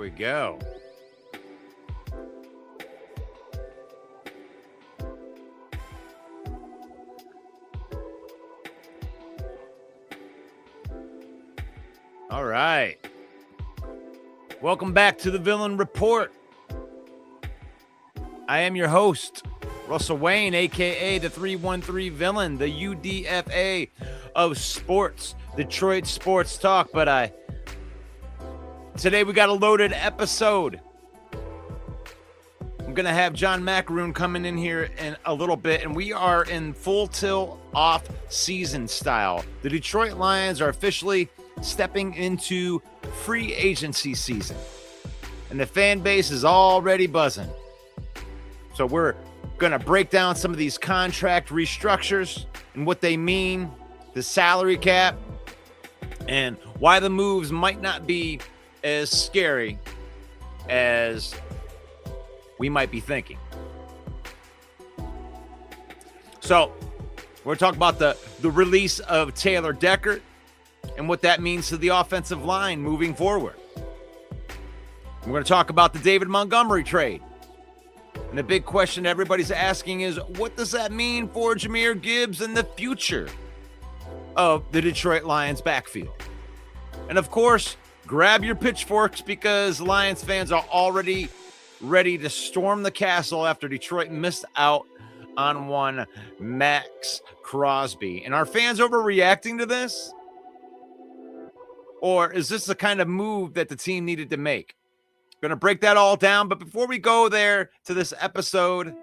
we go. All right. Welcome back to the Villain Report. I am your host, Russell Wayne, a.k.a. the 313 Villain, the UDFA of sports, Detroit Sports Talk. But today we got a loaded episode. I'm going to have John Macaroon coming in here in a little bit, and we are in full tilt off-season style. The Detroit Lions are officially stepping into free agency season, and the fan base is already buzzing. So we're going to break down some of these contract restructures and what they mean, the salary cap, and why the moves might not be as scary as we might be thinking. So we're talking about the release of Taylor Decker and what that means to the offensive line moving forward. We're going to talk about the David Montgomery trade. And the big question everybody's asking is, what does that mean for Jahmyr Gibbs and the future of the Detroit Lions backfield? And of course, grab your pitchforks because Lions fans are already ready to storm the castle after Detroit missed out on one Maxx Crosby. And are fans overreacting to this? Or is this the kind of move that the team needed to make? Going to break that all down. But before we go there to this episode,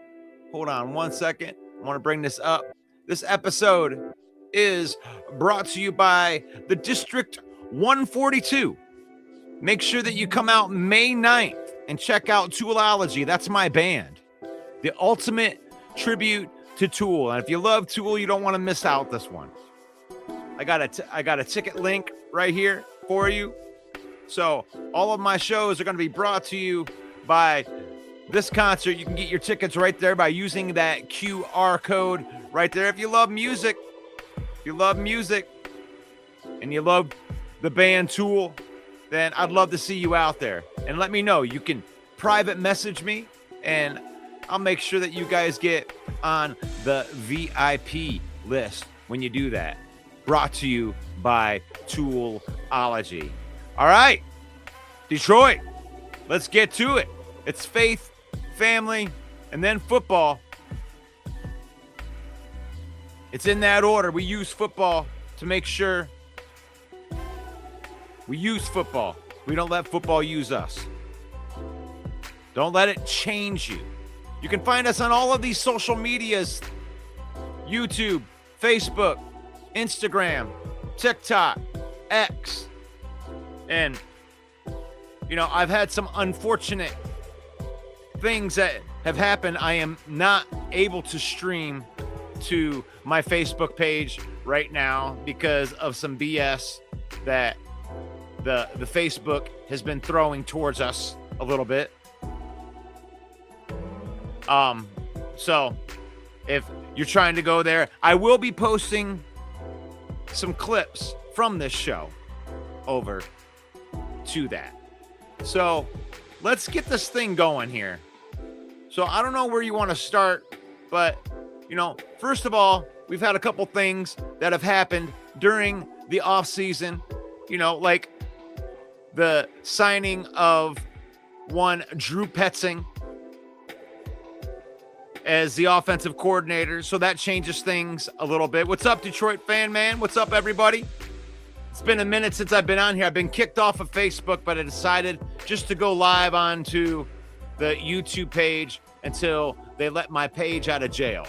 hold on one second. I want to bring this up. This episode is brought to you by the District 142. Make sure that you come out May 9th and check out Toolology. That's my band. The ultimate tribute to Tool. And if you love Tool, you don't want to miss out this one. I got a ticket link right here for you. So all of my shows are going to be brought to you by this concert. You can get your tickets right there by using that QR code right there. If you love music, and you love the band Tool, then I'd love to see you out there. And let me know. You can private message me, and I'll make sure that you guys get on the VIP list when you do that. Brought to you by Toolology. All right, Detroit, let's get to it. It's faith, family, and then football. It's in that order. We use football to make sure we use football. We don't let football use us. Don't let it change you. You can find us on all of these social medias: YouTube, Facebook, Instagram, TikTok, X. And, you know, I've had some unfortunate things that have happened. I am not able to stream to my Facebook page right now because of some BS that the Facebook has been throwing towards us a little bit. So if you're trying to go there, I will be posting some clips from this show over to that. So let's get this thing going here. So I don't know where you want to start, but you know, first of all, we've had a couple things that have happened during the off season, you know, like the signing of one Drew Petzing as the offensive coordinator. So that changes things a little bit. What's up, Detroit fan man? What's up, everybody? It's been a minute since I've been on here. I've been kicked off of Facebook, but I decided just to go live onto the YouTube page until they let my page out of jail.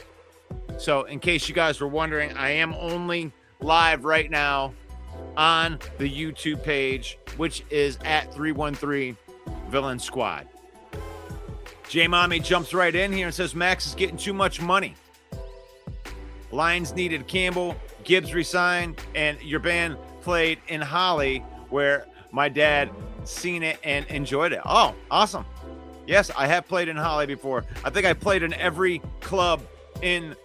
So in case you guys were wondering, I am only live right now on the YouTube page, which is at 313 Villain Squad. J-Mommy jumps right in here and says, Max is getting too much money. Lions needed Campbell, Gibbs resigned, and your band played in Holly, where my dad seen it and enjoyed it. Oh, awesome. Yes, I have played in Holly before. I think I played in every club in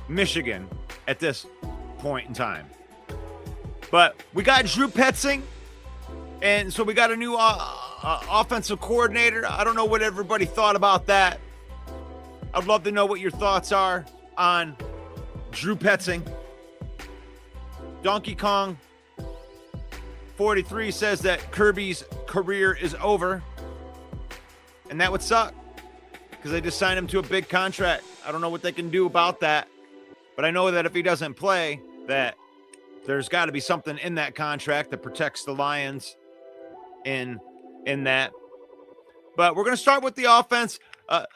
Michigan at this point in time. But we got Drew Petzing, and so we got a new offensive coordinator. I don't know what everybody thought about that. I'd love to know what your thoughts are on Drew Petzing. Donkey Kong 43 says that Kirby's career is over. And that would suck because they just signed him to a big contract. I don't know what they can do about that. But I know that if he doesn't play, that there's got to be something in that contract that protects the Lions in that. But we're going to start with the offense.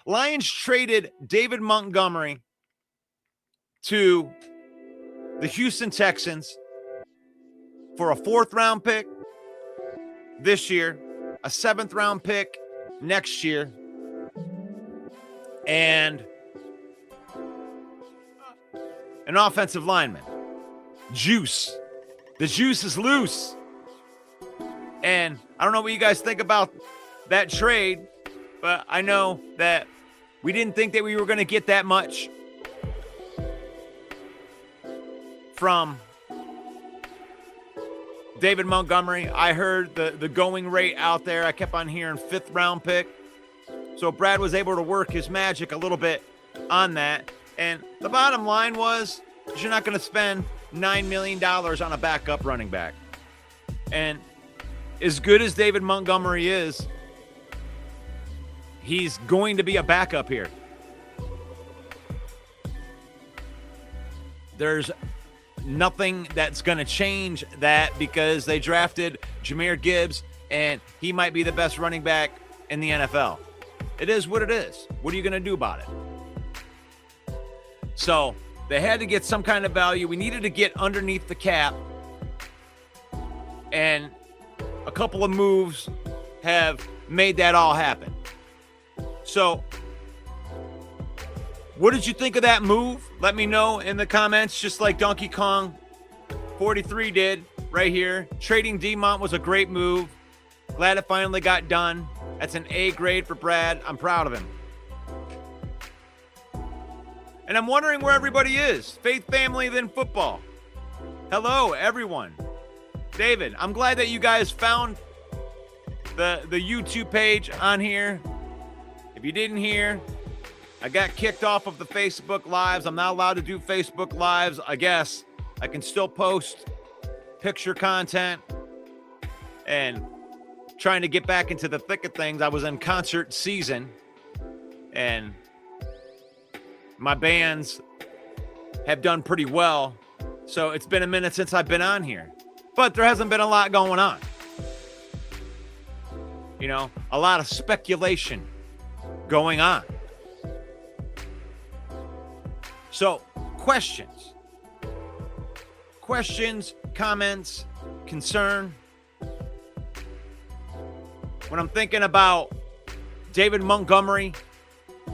Lions traded David Montgomery to the Houston Texans for a 4th-round pick this year, a 7th-round pick next year, and an offensive lineman. Juice. The juice is loose. And I don't know what you guys think about that trade, but I know that we didn't think that we were going to get that much from David Montgomery. I heard the going rate out there. I kept on hearing 5th-round pick. So Brad was able to work his magic a little bit on that. And the bottom line was you're not going to spend $9 million on a backup running back. And as good as David Montgomery is, he's going to be a backup here. There's nothing that's going to change that because they drafted Jahmyr Gibbs, and he might be the best running back in the NFL. It is what it is. What are you going to do about it? So they had to get some kind of value. We needed to get underneath the cap, and a couple of moves have made that all happen. So what did you think of that move? Let me know in the comments, just like Donkey Kong 43 did right here. Trading D-Mont was a great move. Glad it finally got done. That's an A grade for Brad. I'm proud of him. And I'm wondering where everybody is. Faith, family, then football. Hello, everyone. David, I'm glad that you guys found the YouTube page on here. If you didn't hear, I got kicked off of the Facebook Lives. I'm not allowed to do Facebook Lives, I guess. I can still post picture content and trying to get back into the thick of things. I was in concert season and my bands have done pretty well. So it's been a minute since I've been on here, but there hasn't been a lot going on. You know, a lot of speculation going on. So, questions, comments, concern. When I'm thinking about David Montgomery,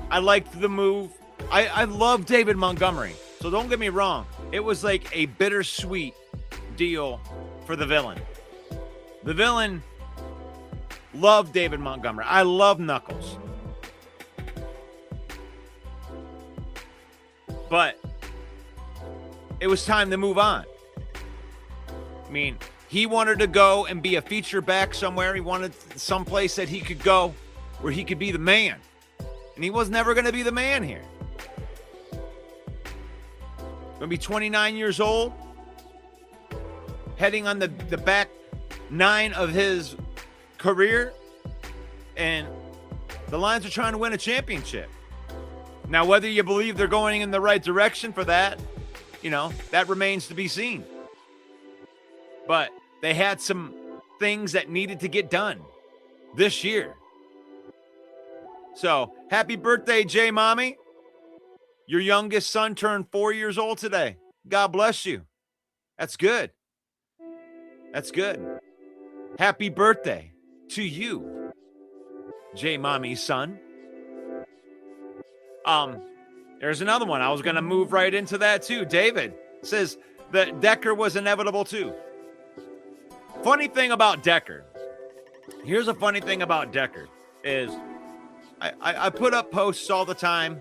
I liked the move. I love David Montgomery. So don't get me wrong. It was like a bittersweet deal for the villain. The villain loved David Montgomery. I love Knuckles. But it was time to move on. I mean, he wanted to go and be a feature back somewhere. He wanted someplace that he could go where he could be the man. And he was never going to be the man here. Going to be 29 years old, heading on the back 9 of his career, and the Lions are trying to win a championship. Now, whether you believe they're going in the right direction for that, you know, that remains to be seen. But they had some things that needed to get done this year. So, happy birthday, J Mommy. Your youngest son turned 4 years old today. God bless you. That's good. That's good. Happy birthday to you, J Mommy's son. There's another one. I was going to move right into that too. David says that Decker was inevitable too. Funny thing about Decker. Here's a funny thing about Decker is I put up posts all the time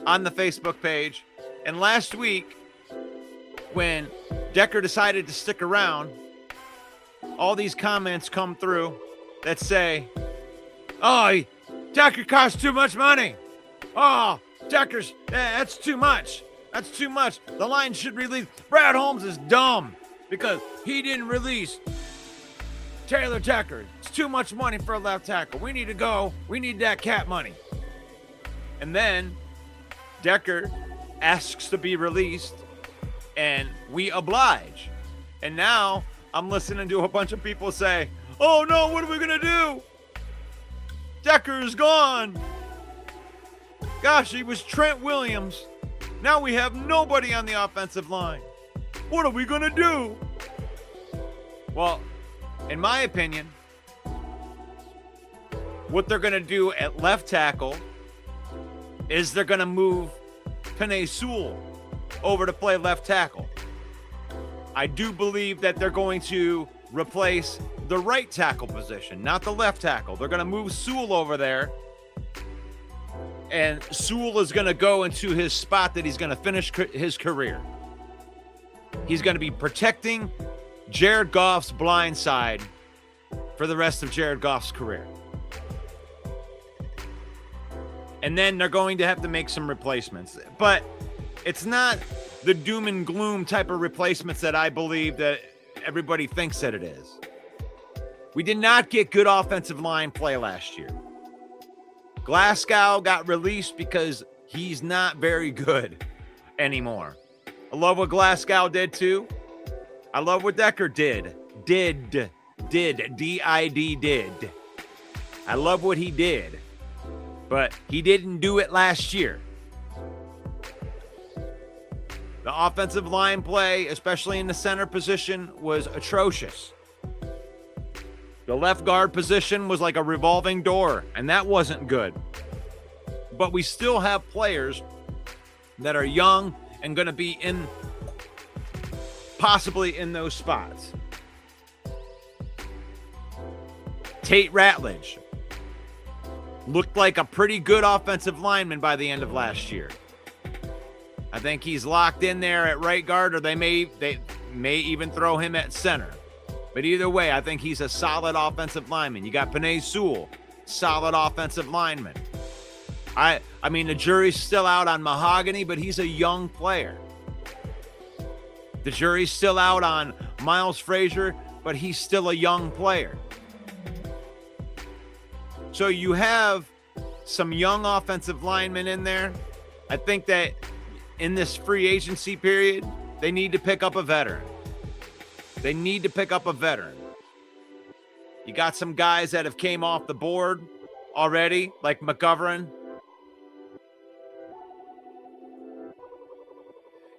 on the Facebook page. And last week when Decker decided to stick around, all these comments come through that say, oh, Decker costs too much money. Oh, Decker's, that's too much. That's too much. The line should release. Brad Holmes is dumb because he didn't release Taylor Decker. It's too much money for a left tackle. We need to go. We need that cat money. And then Decker asks to be released, and we oblige. And now I'm listening to a bunch of people say, oh no, what are we going to do? Decker is gone. Gosh, he was Trent Williams. Now we have nobody on the offensive line. What are we going to do? Well, in my opinion, what they're going to do at left tackle is they're going to move Penei Sewell over to play left tackle. I do believe that they're going to replace the right tackle position, not the left tackle. They're going to move Sewell over there, and Sewell is going to go into his spot that he's going to finish his career. He's going to be protecting Jared Goff's blind side for the rest of Jared Goff's career. And then they're going to have to make some replacements. But it's not the doom and gloom type of replacements that I believe that everybody thinks that it is. We did not get good offensive line play last year. Glasgow got released because he's not very good anymore. I love what Glasgow did too. I love what Decker did. D-I-D did. I love what he did. But he didn't do it last year. The offensive line play, especially in the center position, was atrocious. The left guard position was like a revolving door, and that wasn't good. But we still have players that are young and going to be in, possibly in those spots. Tate Ratledge looked like a pretty good offensive lineman by the end of last year. I think he's locked in there at right guard, or they may even throw him at center. But either way, I think he's a solid offensive lineman. You got Penei Sewell, solid offensive lineman. I mean, the jury's still out on Mahogany, but he's a young player. The jury's still out on Miles Frazier, but he's still a young player. So you have some young offensive linemen in there. I think that in this free agency period, they need to pick up a veteran. They need to pick up a veteran. You got some guys that have came off the board already, like McGovern.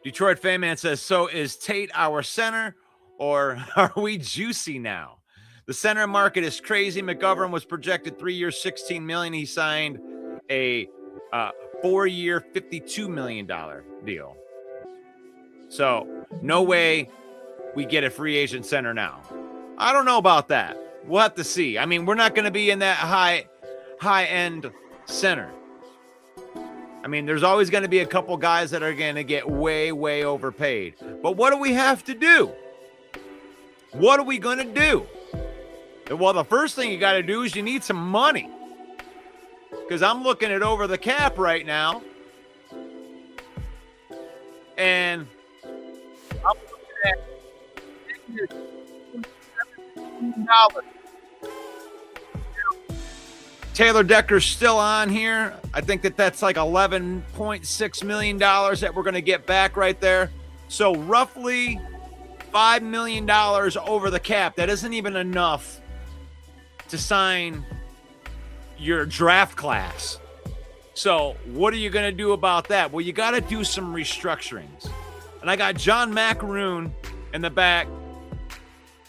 Detroit Fan Man says, so is Tate our center, or are we juicy now? The center market is crazy. McGovern was projected 3 years, $16 million. He signed a 4-year, $52 million deal. So no way we get a free agent center now. I don't know about that. We'll have to see. I mean, we're not going to be in that high-end center. I mean, there's always going to be a couple guys that are going to get way, way overpaid. But what do we have to do? What are we going to do? Well, the first thing you got to do is you need some money. Because I'm looking at over the cap right now. And I'm looking at $17. Taylor Decker's still on here. I think that's like $11.6 million that we're going to get back right there. So roughly $5 million over the cap. That isn't even enough to sign your draft class. So what are you going to do about that? Well, you got to do some restructurings. And I got John Macaroon in the back,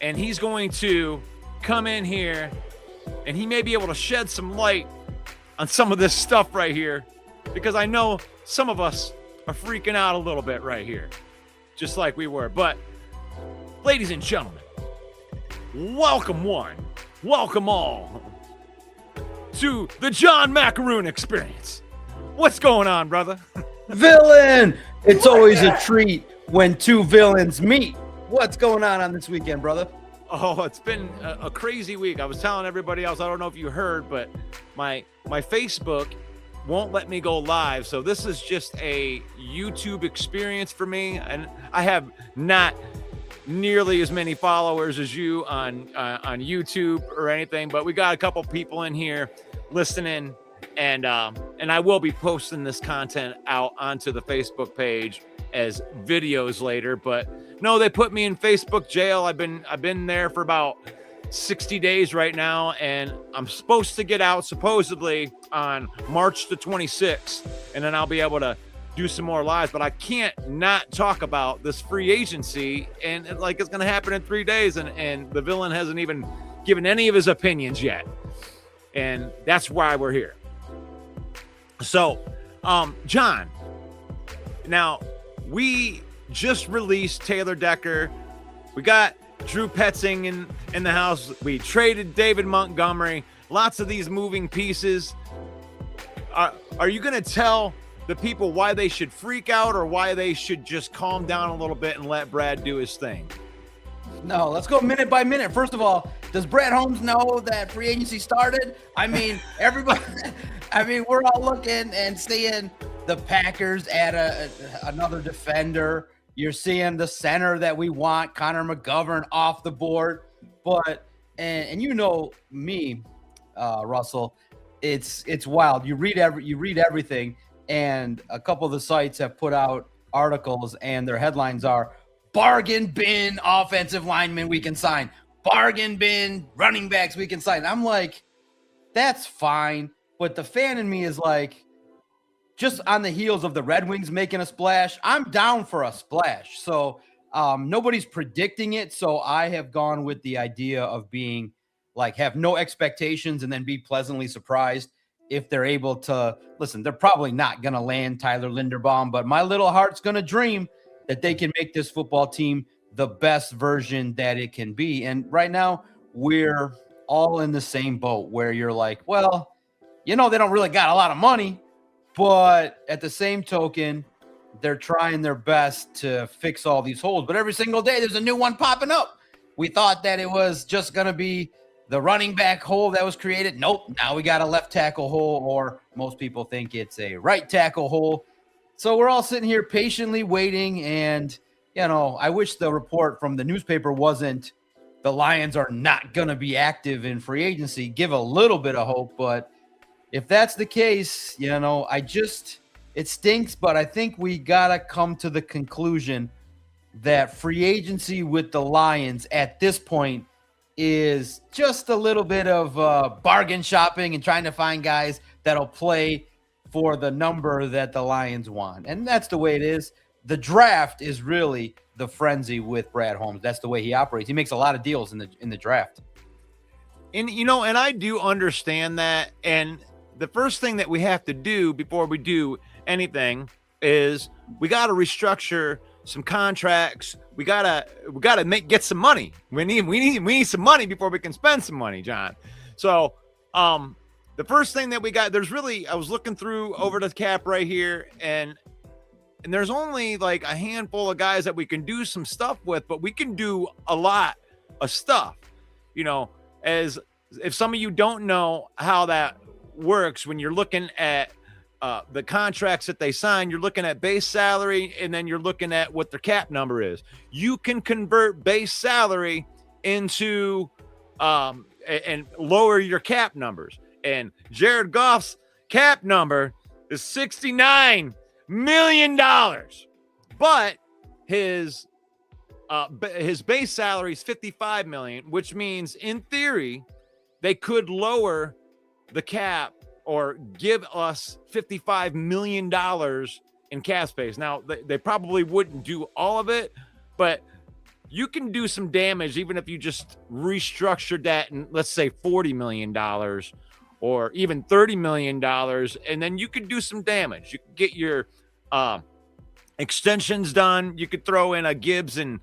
and he's going to come in here, and he may be able to shed some light on some of this stuff right here, because I know some of us are freaking out a little bit right here, just like we were. But ladies and gentlemen, welcome one, welcome all to the John Macaroon experience. What's going on, brother? Villain! It's always a treat when two villains meet. What's going on this weekend, brother? Oh, it's been a crazy week. I was telling everybody else, I don't know if you heard, but my Facebook won't let me go live. So this is just a YouTube experience for me. And I have not nearly as many followers as you on YouTube or anything, but we got a couple people in here listening, and I will be posting this content out onto the Facebook page as videos later. But no, they put me in Facebook jail. I've been there for about 60 days right now, and I'm supposed to get out supposedly on March the 26th, and then I'll be able to do some more lives. But I can't not talk about this free agency, and it's going to happen in 3 days, and the villain hasn't even given any of his opinions yet, and that's why we're here. So, John, now we just released Taylor Decker. We got Drew Petzing in the house. We traded David Montgomery. Lots of these moving pieces. Are you going to tell the people why they should freak out, or why they should just calm down a little bit and let Brad do his thing? No, let's go minute by minute. First of all, does Brad Holmes know that free agency started? I mean, everybody, we're all looking and seeing the Packers add another defender. You're seeing the center that we want, Connor McGovern, off the board. But, and you know me, Russell, it's wild. You read everything, and a couple of the sites have put out articles, and their headlines are bargain bin offensive linemen we can sign, bargain bin running backs we can sign. I'm like, that's fine. But the fan in me is like, just on the heels of the Red Wings making a splash, I'm down for a splash. So nobody's predicting it. So I have gone with the idea of being like, have no expectations and then be pleasantly surprised if they're able to. Listen, they're probably not going to land Tyler Linderbaum, but my little heart's going to dream that they can make this football team the best version that it can be. And right now we're all in the same boat where you're like, well, they don't really got a lot of money, but at the same token, they're trying their best to fix all these holes. But every single day, there's a new one popping up. We thought that it was just going to be the running back hole that was created. Nope. Now we got a left tackle hole, or most people think it's a right tackle hole. So we're all sitting here patiently waiting. And, I wish the report from the newspaper wasn't the Lions are not going to be active in free agency. Give a little bit of hope, but if that's the case, it stinks, but I think we got to come to the conclusion that free agency with the Lions at this point is just a little bit of bargain shopping and trying to find guys that'll play for the number that the Lions want. And that's the way it is. The draft is really the frenzy with Brad Holmes. That's the way he operates. He makes a lot of deals in the draft. And, and I do understand that. And the first thing that we have to do before we do anything is we got to restructure some contracts. We gotta get some money. We need some money before we can spend some money, John. So the first thing that we got, I was looking through over the cap right here, and there's only like a handful of guys that we can do some stuff with, but we can do a lot of stuff. As if some of you don't know how that works, when you're looking at the contracts that they sign, you're looking at base salary, and then you're looking at what their cap number is. You can convert base salary into and lower your cap numbers. And Jared Goff's cap number is $69 million, but his base salary is $55 million, which means in theory they could lower the cap or give us $55 million in cap space. Now, they probably wouldn't do all of it, but you can do some damage even if you just restructured that in, let's say, $40 million or even $30 million, and then you could do some damage. You could get your extensions done. You could throw in a Gibbs and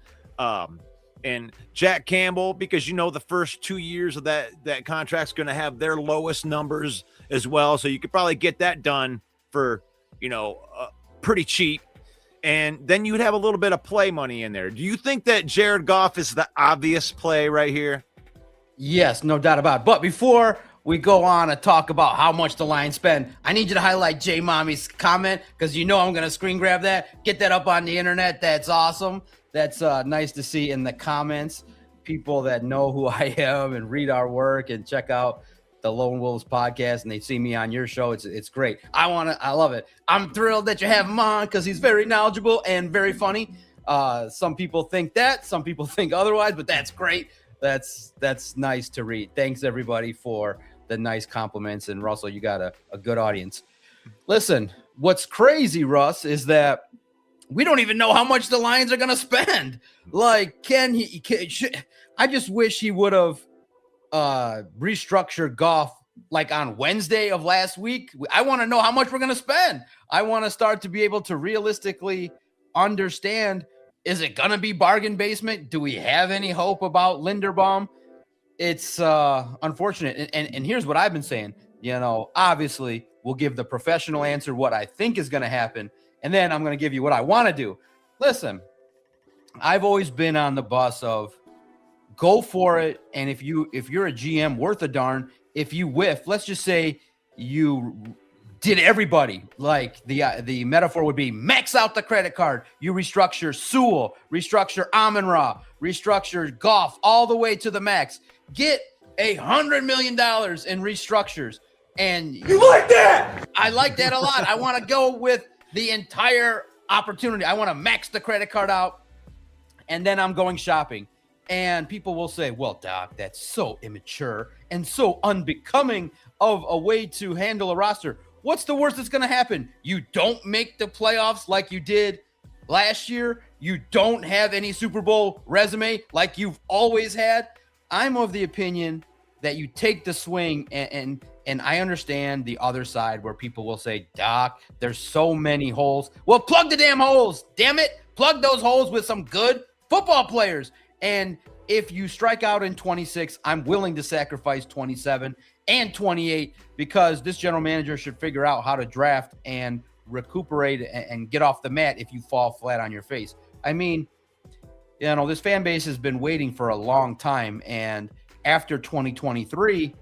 Jack Campbell, because the first 2 years of that contract's going to have their lowest numbers as well. So you could probably get that done for pretty cheap. and then you'd have a little bit of play money in there. Do you think that Jared Goff is the obvious play right here? Yes, no doubt about it. But before we go on and talk about how much the Lions spend, I need you to highlight J Mommy's comment because you know I'm going to screen grab that. Get that up on the internet. That's awesome. That's nice to see in the comments. People that know who I am and read our work and check out the Lone Wolves podcast, and they see me on your show. It's great. I love it. I'm thrilled that you have him on because he's very knowledgeable and very funny. Some people think that, some people think otherwise, but that's great. That's nice to read. Thanks everybody for the nice compliments. And Russell, you got a good audience. Listen, what's crazy, Russ, is that we don't even know how much the Lions are going to spend. Like, I just wish he would have restructured Goff like on Wednesday of last week. I want to know how much we're going to spend. I want to start to be able to realistically understand, is it going to be bargain basement? Do we have any hope about Linderbaum? It's unfortunate. And here's what I've been saying. Obviously we'll give the professional answer, what I think is going to happen. And then I'm going to give you what I want to do. Listen, I've always been on the bus of go for it. And if you're a GM worth a darn, if you whiff, let's just say you did everybody, like the metaphor would be max out the credit card. You restructure Sewell, restructure Amon-Ra, restructure Goff all the way to the max. Get $100 million in restructures. And you like that? I like that a lot. I want to go with the entire opportunity. I want to max the credit card out, and then I'm going shopping. And people will say, well, Doc, that's so immature and so unbecoming of a way to handle a roster. What's the worst that's going to happen? You don't make the playoffs like you did last year. You don't have any Super Bowl resume like you've always had. I'm of the opinion that you take the swing, and I understand the other side where people will say, Doc, there's so many holes. Well, plug the damn holes. Damn it. Plug those holes with some good football players. And if you strike out in 26, I'm willing to sacrifice 27 and 28 because this general manager should figure out how to draft and recuperate and get off the mat if you fall flat on your face. I mean, this fan base has been waiting for a long time. And after 2023,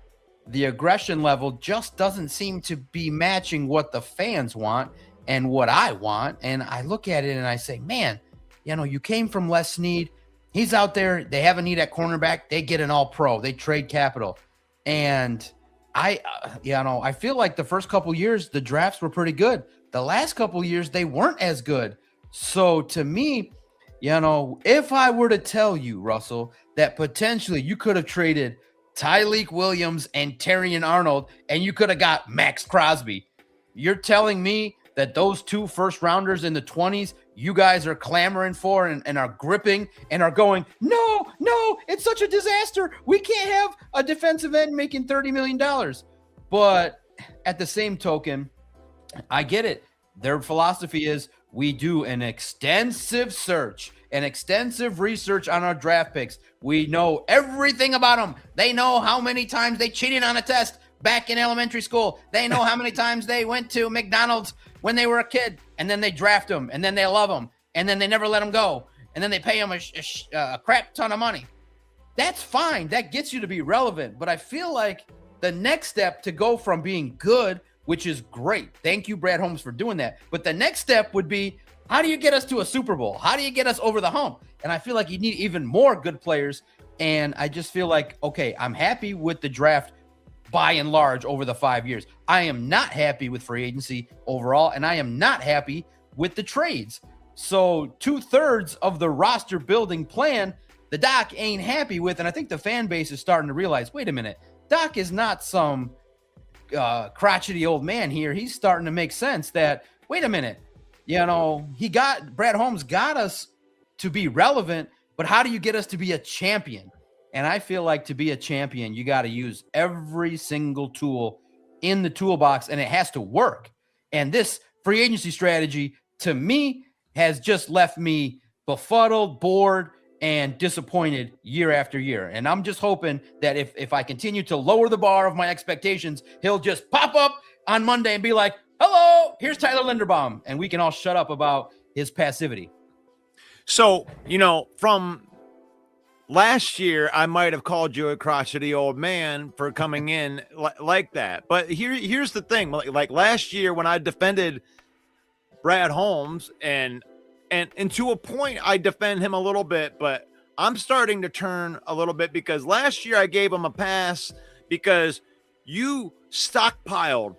the aggression level just doesn't seem to be matching what the fans want and what I want. And I look at it and I say, man, you came from Les Snead. He's out there. They have a need at cornerback. They get an all-pro. They trade capital. And I feel like the first couple years, the drafts were pretty good. The last couple years, they weren't as good. So to me, if I were to tell you, Russell, that potentially you could have traded Tyleik Williams and Terrion Arnold and you could have got Maxx Crosby, you're telling me that those two first rounders in the 20s, you guys are clamoring for and are gripping and are going, no, it's such a disaster. We can't have a defensive end making $30 million. But at the same token, I get it. Their philosophy is we do an extensive search, an extensive research on our draft picks. We know everything about them. They know how many times they cheated on a test back in elementary school. They know how many times they went to McDonald's when they were a kid, and then they draft them, and then they love them, and then they never let them go, and then they pay them a crap ton of money. That's fine. That gets you to be relevant. But I feel like the next step to go from being good, which is great. Thank you, Brad Holmes, for doing that. But the next step would be, how do you get us to a Super Bowl? How do you get us over the hump? And I feel like you need even more good players. And I just feel like, okay, I'm happy with the draft by and large over the 5 years. I am not happy with free agency overall, and I am not happy with the trades. So 2/3 of the roster building plan, the Doc ain't happy with. And I think the fan base is starting to realize, wait a minute, Doc is not some crotchety old man here. He's starting to make sense that, wait a minute, Brad Holmes got us to be relevant, but how do you get us to be a champion? And I feel like to be a champion, you got to use every single tool in the toolbox, and it has to work. And this free agency strategy, to me, has just left me befuddled, bored, and disappointed year after year. And I'm just hoping that if I continue to lower the bar of my expectations, he'll just pop up on Monday and be like, hello, here's Tyler Linderbaum. And we can all shut up about his passivity. So, from last year, I might have called you a crotchety old man for coming in like that. But here's the thing. Like last year when I defended Brad Holmes and to a point, I defend him a little bit, but I'm starting to turn a little bit because last year I gave him a pass because you stockpiled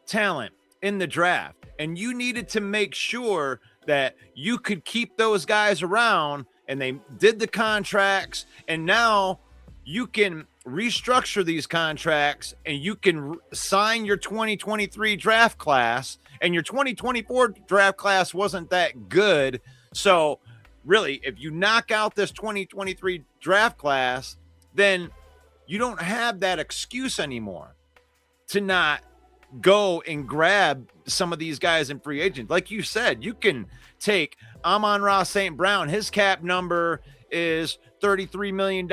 talent in the draft and you needed to make sure that you could keep those guys around, and they did the contracts, and now you can restructure these contracts and you can sign your 2023 draft class, and your 2024 draft class wasn't that good. So really, if you knock out this 2023 draft class, then you don't have that excuse anymore to not go and grab some of these guys in free agent. Like you said, you can take Amon-Ra St. Brown. His cap number is $33 million.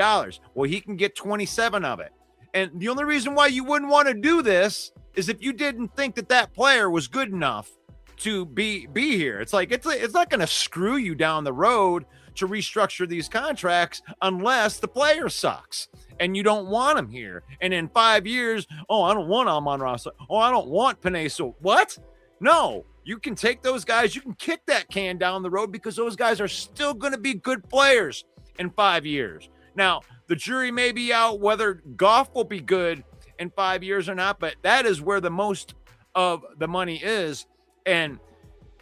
Well, he can get 27 of it. And the only reason why you wouldn't want to do this is if you didn't think that player was good enough to be here. It's like, it's not going to screw you down the road to restructure these contracts unless the player sucks and you don't want him here. And in 5 years, I don't want Amon-Ra. I don't want Penei. So what? No, you can take those guys. You can kick that can down the road because those guys are still going to be good players in 5 years. Now, the jury may be out whether Goff will be good in 5 years or not, but that is where the most of the money is. And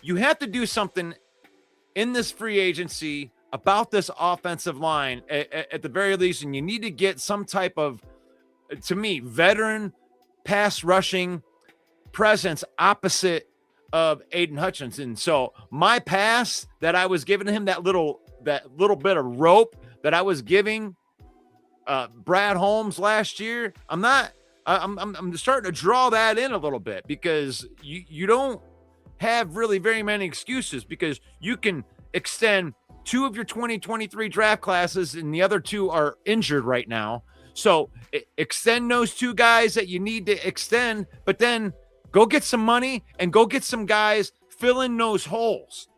you have to do something in this free agency about this offensive line at the very least. And you need to get some type of, to me, veteran pass rushing presence opposite of Aiden Hutchinson. So my pass that I was giving him, that little bit of rope that I was giving Brad Holmes last year, I'm starting to draw that in a little bit because you don't have really very many excuses because you can extend 2 of your 2023 draft classes and the other 2 are injured right now. So extend those 2 guys that you need to extend, but then go get some money and go get some guys, fill in those holes.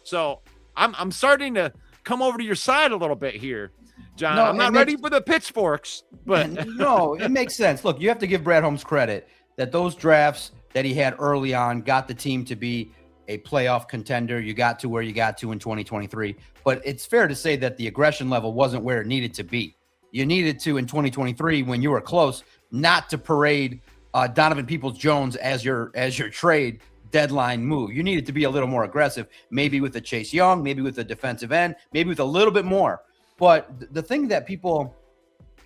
So I'm starting to come over to your side a little bit here, John. I'm not ready for the pitchforks, but no, it makes sense. Look, you have to give Brad Holmes credit that those drafts that he had early on got the team to be a playoff contender. You got to where you got to in 2023, but it's fair to say that the aggression level wasn't where it needed to be. You needed to, in 2023, when you were close, not to parade Donovan Peoples-Jones as your trade deadline move. You needed to be a little more aggressive, maybe with a Chase Young, maybe with a defensive end, maybe with a little bit more. But the thing that people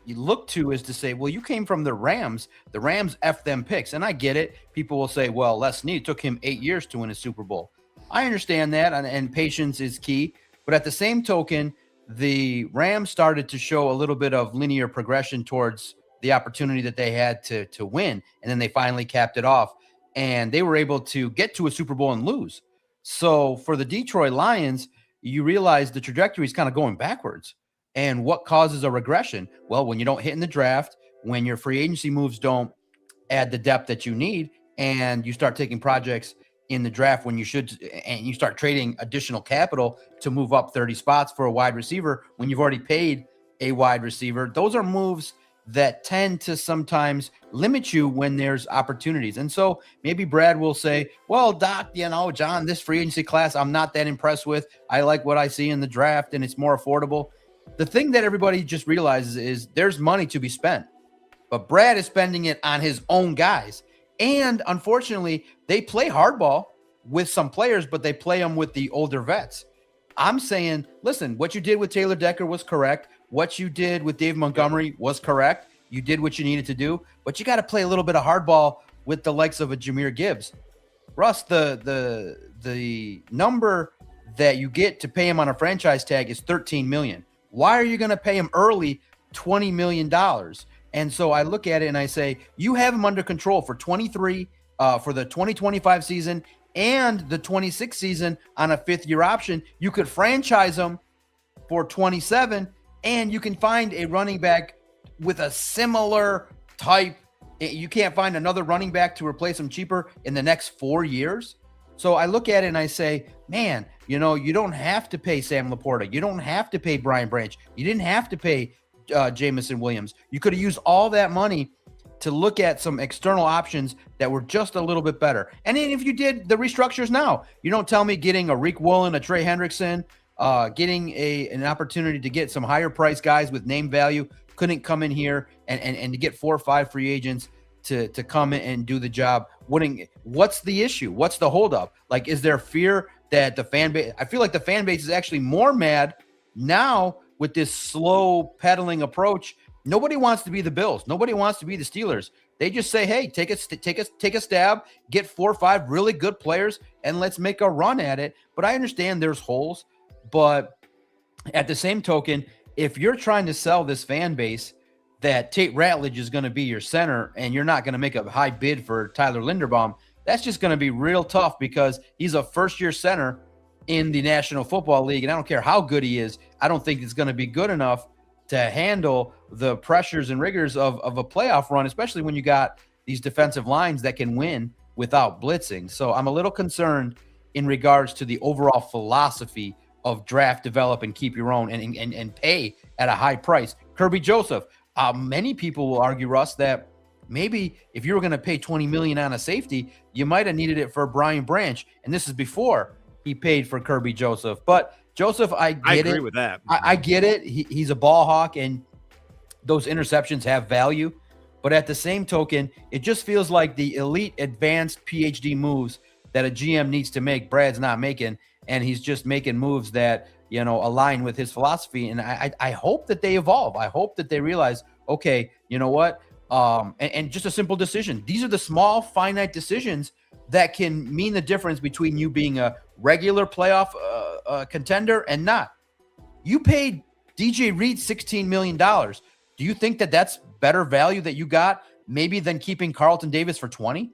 you look to is to say, well, you came from the Rams. The Rams F them picks. And I get it. People will say, well, Les Snead took him 8 years to win a Super Bowl. I understand that, and patience is key. But at the same token, the Rams started to show a little bit of linear progression towards the opportunity that they had to win. And then they finally capped it off. And they were able to get to a Super Bowl and lose. So for the Detroit Lions, you realize the trajectory is kind of going backwards. And what causes a regression? Well, when you don't hit in the draft, when your free agency moves don't add the depth that you need, and you start taking projects in the draft when you should, and you start trading additional capital to move up 30 spots for a wide receiver when you've already paid a wide receiver. Those are moves that tend to sometimes limit you when there's opportunities. And so maybe Brad will say, well, Doc, John, this free agency class, I'm not that impressed with. I like what I see in the draft and it's more affordable. The thing that everybody just realizes is there's money to be spent, but Brad is spending it on his own guys. And unfortunately, they play hardball with some players, but they play them with the older vets. I'm saying, listen, what you did with Taylor Decker was correct. What you did with David Montgomery was correct. You did what you needed to do, but you got to play a little bit of hardball with the likes of a Jahmyr Gibbs. Russ, the number that you get to pay him on a franchise tag is $13 million. Why are you going to pay him early $20 million? And so I look at it and I say, you have him under control for 23, for the 2025 season and the 26 season on a 5th-year option. You could franchise him for 27, and you can find a running back with a similar type. You can't find another running back to replace him cheaper in the next 4 years. So I look at it and I say, man, you don't have to pay Sam Laporta. You don't have to pay Brian Branch. You didn't have to pay Jamison Williams. You could have used all that money to look at some external options that were just a little bit better. And then if you did the restructures now, you don't tell me getting a Reek Woolen, a Trey Hendrickson, getting an opportunity to get some higher price guys with name value couldn't come in here and to get 4 or 5 free agents to come in and do the job. What's the issue? What's the holdup? Like, is there fear that the fan base? I feel like the fan base is actually more mad now with this slow pedaling approach. Nobody wants to be the Bills. Nobody wants to be the Steelers. They just say, hey, take a stab, get 4 or 5 really good players, and let's make a run at it. But I understand there's holes. But at the same token, if you're trying to sell this fan base that Tate Ratledge is going to be your center and you're not going to make a high bid for Tyler Linderbaum, that's just going to be real tough because he's a first-year center in the National Football League, and I don't care how good he is. I don't think it's going to be good enough to handle the pressures and rigors of a playoff run, especially when you got these defensive lines that can win without blitzing. So I'm a little concerned in regards to the overall philosophy of draft, develop, and keep your own and pay at a high price. Kirby Joseph, many people will argue, Russ, that maybe if you were going to pay $20 million on a safety, you might have needed it for Brian Branch. And this is before he paid for Kirby Joseph. But Joseph, I agree with that. I get it. He's a ball hawk, and those interceptions have value. But at the same token, it just feels like the elite advanced PhD moves that a GM needs to make, Brad's not making, and he's just making moves that, align with his philosophy. And I hope that they evolve. I hope that they realize, okay, you know what? And just a simple decision. These are the small, finite decisions that can mean the difference between you being a regular playoff contender and not. You paid DJ Reed $16 million. Do you think that that's better value that you got maybe than keeping Carlton Davis for 20?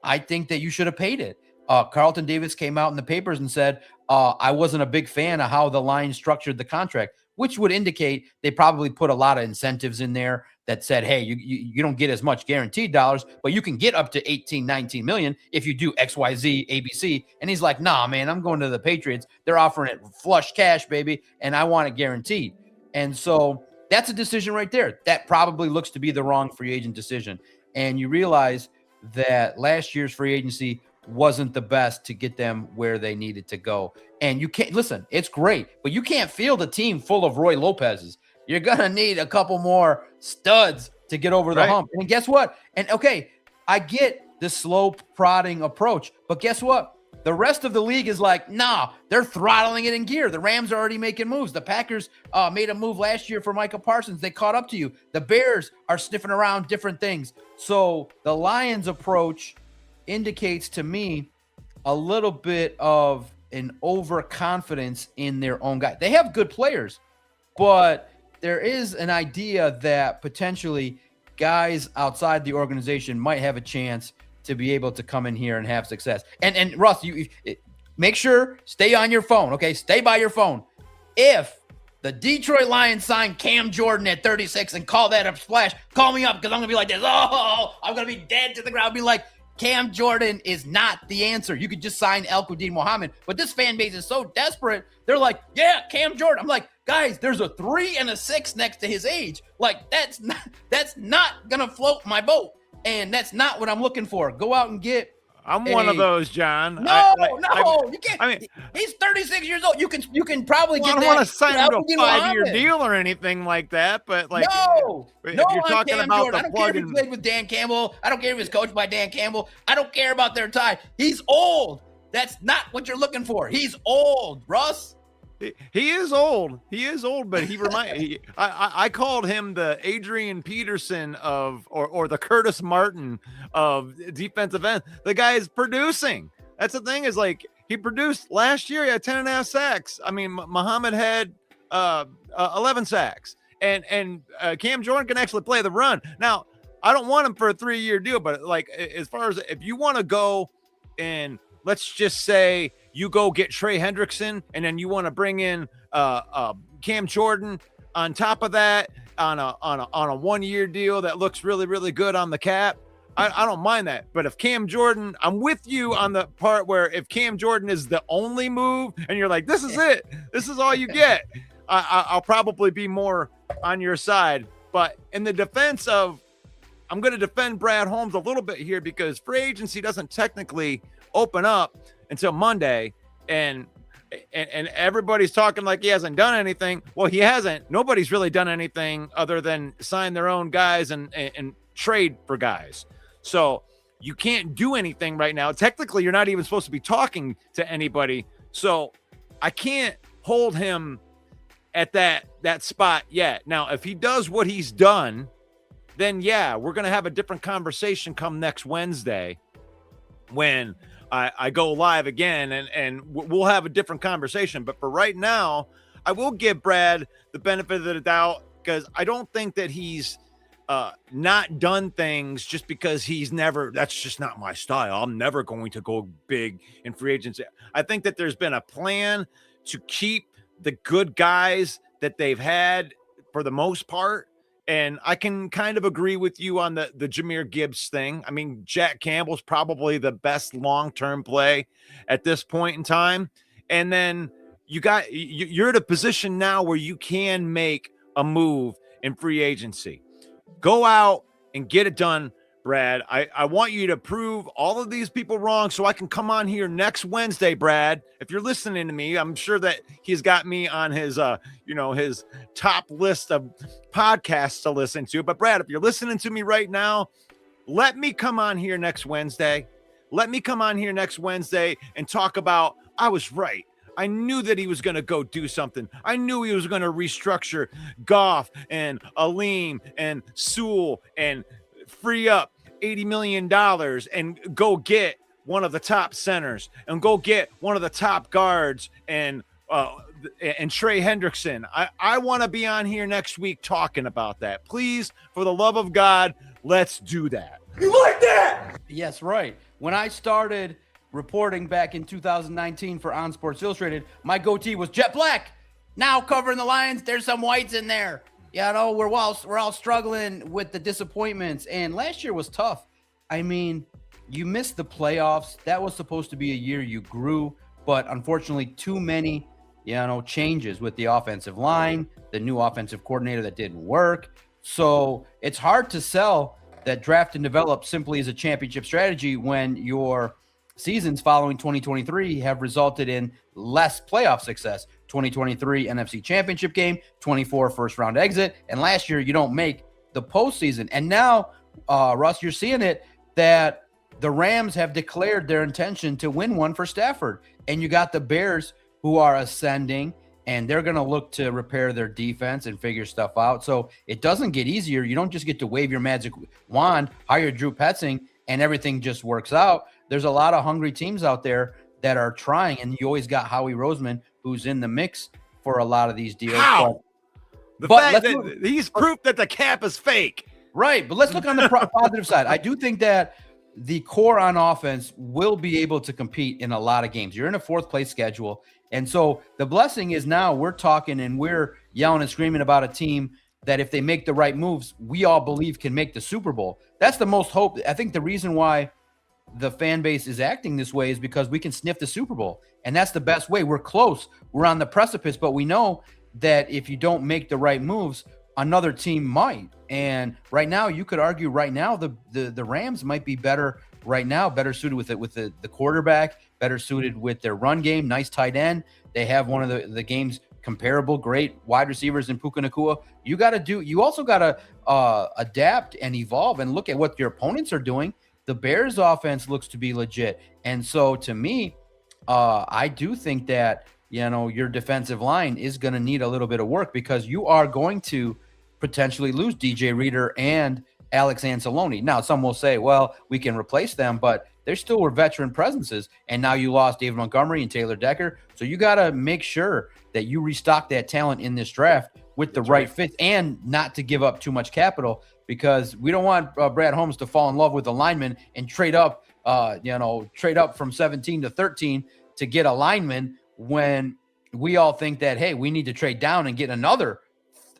I think that you should have paid it. Carlton Davis came out in the papers and said, I wasn't a big fan of how the Lions structured the contract, which would indicate they probably put a lot of incentives in there that said, hey, you don't get as much guaranteed dollars, but you can get up to 18, 19 million if you do X, Y, Z, ABC. And he's like, nah, man, I'm going to the Patriots. They're offering it flush cash, baby, and I want it guaranteed. And so that's a decision right there. That probably looks to be the wrong free agent decision. And you realize that last year's free agency wasn't the best to get them where they needed to go. And you can't, listen, it's great, but you can't field a team full of Roy Lopez's. You're going to need a couple more studs to get over the hump. And guess what? And okay, I get the slow prodding approach, but guess what? The rest of the league is like, nah, they're throttling it in gear. The Rams are already making moves. The Packers made a move last year for Micah Parsons. They caught up to you. The Bears are sniffing around different things. So the Lions approach indicates to me a little bit of an overconfidence in their own guy. They have good players, but there is an idea that potentially guys outside the organization might have a chance to be able to come in here and have success. And Russ, you make sure, stay on your phone, okay? Stay by your phone. If the Detroit Lions sign Cam Jordan at 36 and call that a splash, call me up because I'm going to be like this. Oh, I'm going to be dead to the ground. I'll be like, Cam Jordan is not the answer. You could just sign El-Quadin Muhammad. But this fan base is so desperate. They're like, yeah, Cam Jordan. I'm like, guys, there's a 3 and a 6 next to his age. Like, that's not going to float my boat. And that's not what I'm looking for. Go out and get. I'm one of those, John. No, you can't. I mean, he's 36 years old. You can probably get. I don't want to sign him to a 5-year deal or anything like that. But like, if you're talking about Jordan, I don't care if he played with Dan Campbell. I don't care if he's coached by Dan Campbell. I don't care about their tie. He's old. That's not what you're looking for. He's old, Russ. He is old. He is old, but I called him the Adrian Peterson or the Curtis Martin of defensive end. The guy is producing. That's the thing, is like, he produced last year. He had 10.5 sacks. I mean, Muhammad had 11 sacks, and Cam Jordan can actually play the run. Now, I don't want him for a 3-year deal, but like, as far as if you want to go and let's just say you go get Trey Hendrickson, and then you want to bring in Cam Jordan on top of that on a 1-year deal that looks really, really good on the cap. I don't mind that. But if Cam Jordan, I'm with you on the part where if Cam Jordan is the only move and you're like, this is it, this is all you get, I'll probably be more on your side. But in the defense of, I'm going to defend Brad Holmes a little bit here because free agency doesn't technically open up until Monday. And everybody's talking like he hasn't done anything. Well, he hasn't. Nobody's really done anything other than sign their own guys and trade for guys. So you can't do anything right now. Technically, you're not even supposed to be talking to anybody. So I can't hold him at that spot yet. Now, if he does what he's done, then yeah, we're going to have a different conversation come next Wednesday when I go live again, and we'll have a different conversation. But for right now, I will give Brad the benefit of the doubt because I don't think that he's not done things just because that's just not my style. I'm never going to go big in free agency. I think that there's been a plan to keep the good guys that they've had for the most part. And I can kind of agree with you on the Jahmyr Gibbs thing. I mean, Jack Campbell's probably the best long-term play at this point in time. And then you're at a position now where you can make a move in free agency. Go out and get it done, Brad. I want you to prove all of these people wrong so I can come on here next Wednesday, Brad. If you're listening to me, I'm sure that he's got me on his his top list of podcasts to listen to. But Brad, if you're listening to me right now, let me come on here next Wednesday. Let me come on here next Wednesday and talk about I was right. I knew that he was going to go do something. I knew he was going to restructure Goff and Aleem and Sewell and free up $80 million and go get one of the top centers and go get one of the top guards and Trey Hendrickson. I want to be on here next week talking about that. Please, for the love of God, let's do that. You like that? Yes, right. When I started reporting back in 2019 for On Sports Illustrated, my goatee was jet black. Now covering the Lions, there's some whites in there. We're all struggling with the disappointments, and last year was tough. I mean, you missed the playoffs. That was supposed to be a year you grew, but unfortunately, too many, changes with the offensive line, the new offensive coordinator that didn't work. So it's hard to sell that draft and develop simply as a championship strategy when your seasons following 2023 have resulted in less playoff success. 2023 NFC Championship game, 24 first-round exit, and last year you don't make the postseason. And now, Russ, you're seeing it that the Rams have declared their intention to win one for Stafford, and you got the Bears who are ascending, and they're going to look to repair their defense and figure stuff out. So it doesn't get easier. You don't just get to wave your magic wand, hire Drew Petzing, and everything just works out. There's a lot of hungry teams out there that are trying, and you always got Howie Roseman, who's in the mix for a lot of these deals. How? But he's proof that the cap is fake. Right, but let's look on the positive side. I do think that the core on offense will be able to compete in a lot of games. You're in a fourth-place schedule, and so the blessing is now we're talking and we're yelling and screaming about a team that if they make the right moves, we all believe can make the Super Bowl. That's the most hope. I think the reason why the fan base is acting this way is because we can sniff the Super Bowl, and that's the best way. We're close. We're on the precipice, but we know that if you don't make the right moves, another team might. And right now, you could argue right now the Rams might be better right now, better suited with the quarterback, better suited with their run game, nice tight end. They have one of the game's comparable great wide receivers in Puka Nacua. You also got to adapt and evolve and look at what your opponents are doing. The Bears offense looks to be legit. And so to me, I do think that, your defensive line is going to need a little bit of work because you are going to potentially lose DJ Reader and Alex Anzalone. Now, some will say, well, we can replace them, but they still were veteran presences. And now you lost David Montgomery and Taylor Decker. So you got to make sure that you restock that talent in this draft with the right fit and not to give up too much capital, because we don't want Brad Holmes to fall in love with a lineman and trade up from 17 to 13 to get a lineman when we all think that, hey, we need to trade down and get another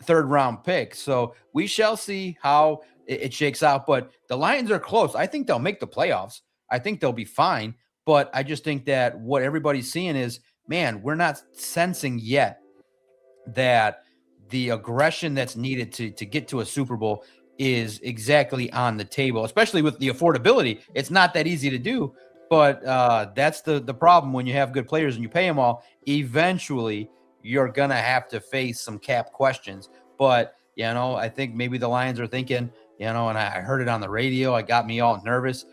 third-round pick. So we shall see how it shakes out. But the Lions are close. I think they'll make the playoffs. I think they'll be fine. But I just think that what everybody's seeing is, man, we're not sensing yet that the aggression that's needed to get to a Super Bowl is exactly on the table, especially with the affordability. It's not that easy to do, but that's the problem when you have good players and you pay them all. Eventually, you're going to have to face some cap questions. But, I think maybe the Lions are thinking, and I heard it on the radio. It got me all nervous.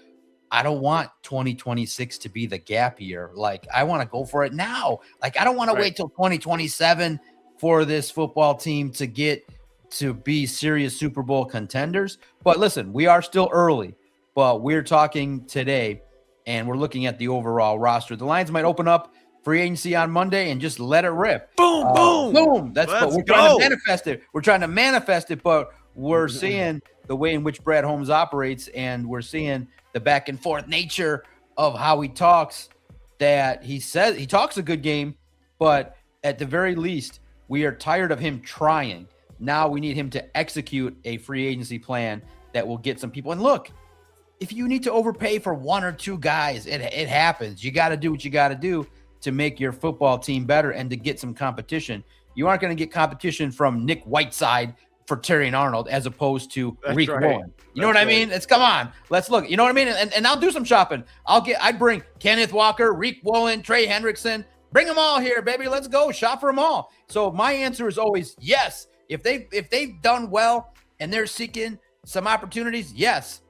I don't want 2026 to be the gap year. Like, I want to go for it now. Like, I don't want to wait till 2027 for this football team to get to be serious Super Bowl contenders. But listen, we are still early, but we're talking today and we're looking at the overall roster. The Lions might open up free agency on Monday and just let it rip. Boom, boom, boom. That's what we're trying to manifest it. We're trying to manifest it, but we're seeing the way in which Brad Holmes operates, and we're seeing the back and forth nature of how he talks, that he says he talks a good game, but at the very least, we are tired of him trying. Now we need him to execute a free agency plan that will get some people. And look, if you need to overpay for one or two guys, it happens. You got to do what you got to do to make your football team better and to get some competition. You aren't going to get competition from Nick Whiteside for Terry and Arnold as opposed to Reek Woolen. You know what I mean? It's come on. Let's look. You know what I mean? And I'll do some shopping. I'd bring Kenneth Walker, Reek Woolen, Trey Hendrickson. Bring them all here, baby. Let's go. Shop for them all. So my answer is always yes. If they've done well and they're seeking some opportunities, yes,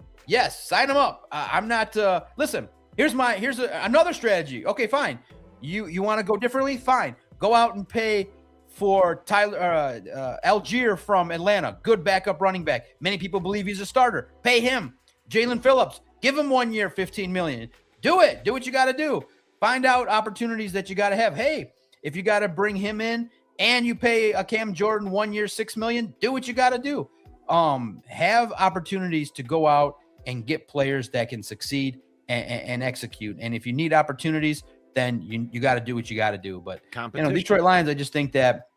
sign them up. I'm not. Listen, here's another strategy. Okay, fine. You want to go differently? Fine. Go out and pay for Tyler Algier from Atlanta. Good backup running back. Many people believe he's a starter. Pay him. Jalen Phillips. Give him 1 year, $15 million. Do it. Do what you got to do. Find out opportunities that you got to have. Hey, if you got to bring him in and you pay a Cam Jordan 1 year, $6 million, do what you got to do. Have opportunities to go out and get players that can succeed and execute. And if you need opportunities, then you got to do what you got to do. But Detroit Lions, I just think that,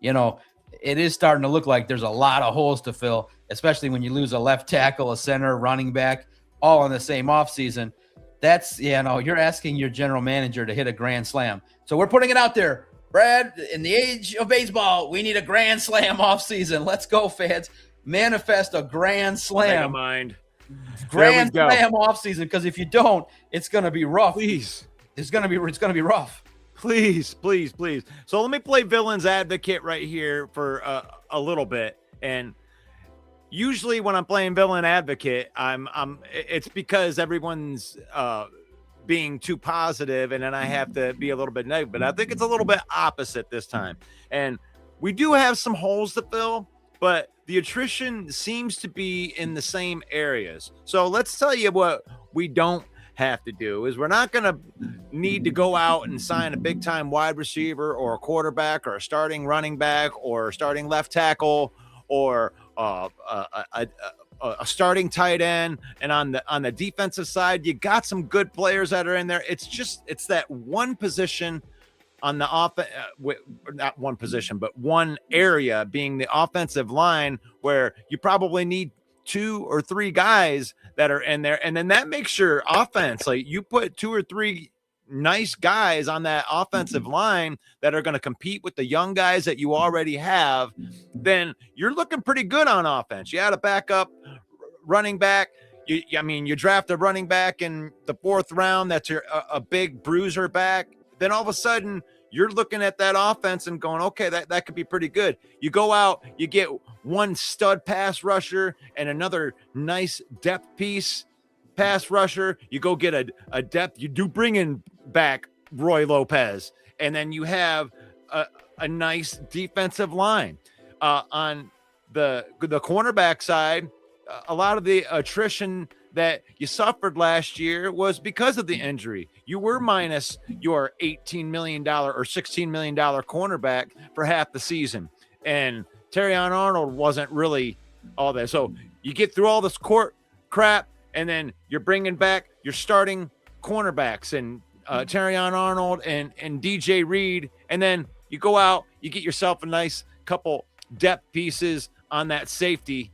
it is starting to look like there's a lot of holes to fill, especially when you lose a left tackle, a center, running back, all in the same offseason. That's, you're asking your general manager to hit a grand slam. So we're putting it out there. Brad, in the age of baseball, we need a grand slam offseason. Let's go, fans. Manifest a grand slam. Grand slam offseason, because if you don't, it's going to be rough. Please. It's going to be rough. Please. So let me play villain's advocate right here for a little bit. And usually when I'm playing villain advocate, it's because everyone's being too positive, and then I have to be a little bit negative. But I think it's a little bit opposite this time. And we do have some holes to fill, but the attrition seems to be in the same areas. So let's tell you what we don't have to do is we're not going to need to go out and sign a big time wide receiver or a quarterback or a starting running back or a starting left tackle or a starting tight end. And on the defensive side, you got some good players that are in there. It's that one position on the offense, not one position, but one area being the offensive line where you probably need 2 or 3 guys that are in there. And then that makes your offense, like you put 2 or 3 nice guys on that offensive line that are going to compete with the young guys that you already have, then you're looking pretty good on offense. You had a backup running back. You draft a running back in the 4th round. That's a big bruiser back. Then all of a sudden you're looking at that offense and going, okay, that could be pretty good. You go out, you get one stud pass rusher and another nice depth piece pass rusher. You go get a depth. You do bring in back Roy Lopez, and then you have a nice defensive line. On the cornerback side, a lot of the attrition that you suffered last year was because of the injury. You were minus your $18 million or $16 million cornerback for half the season. And Terrion Arnold wasn't really all that. So you get through all this court crap, and then you're bringing back your starting cornerbacks and Terrion Arnold and DJ Reed. And then you go out, you get yourself a nice couple depth pieces on that safety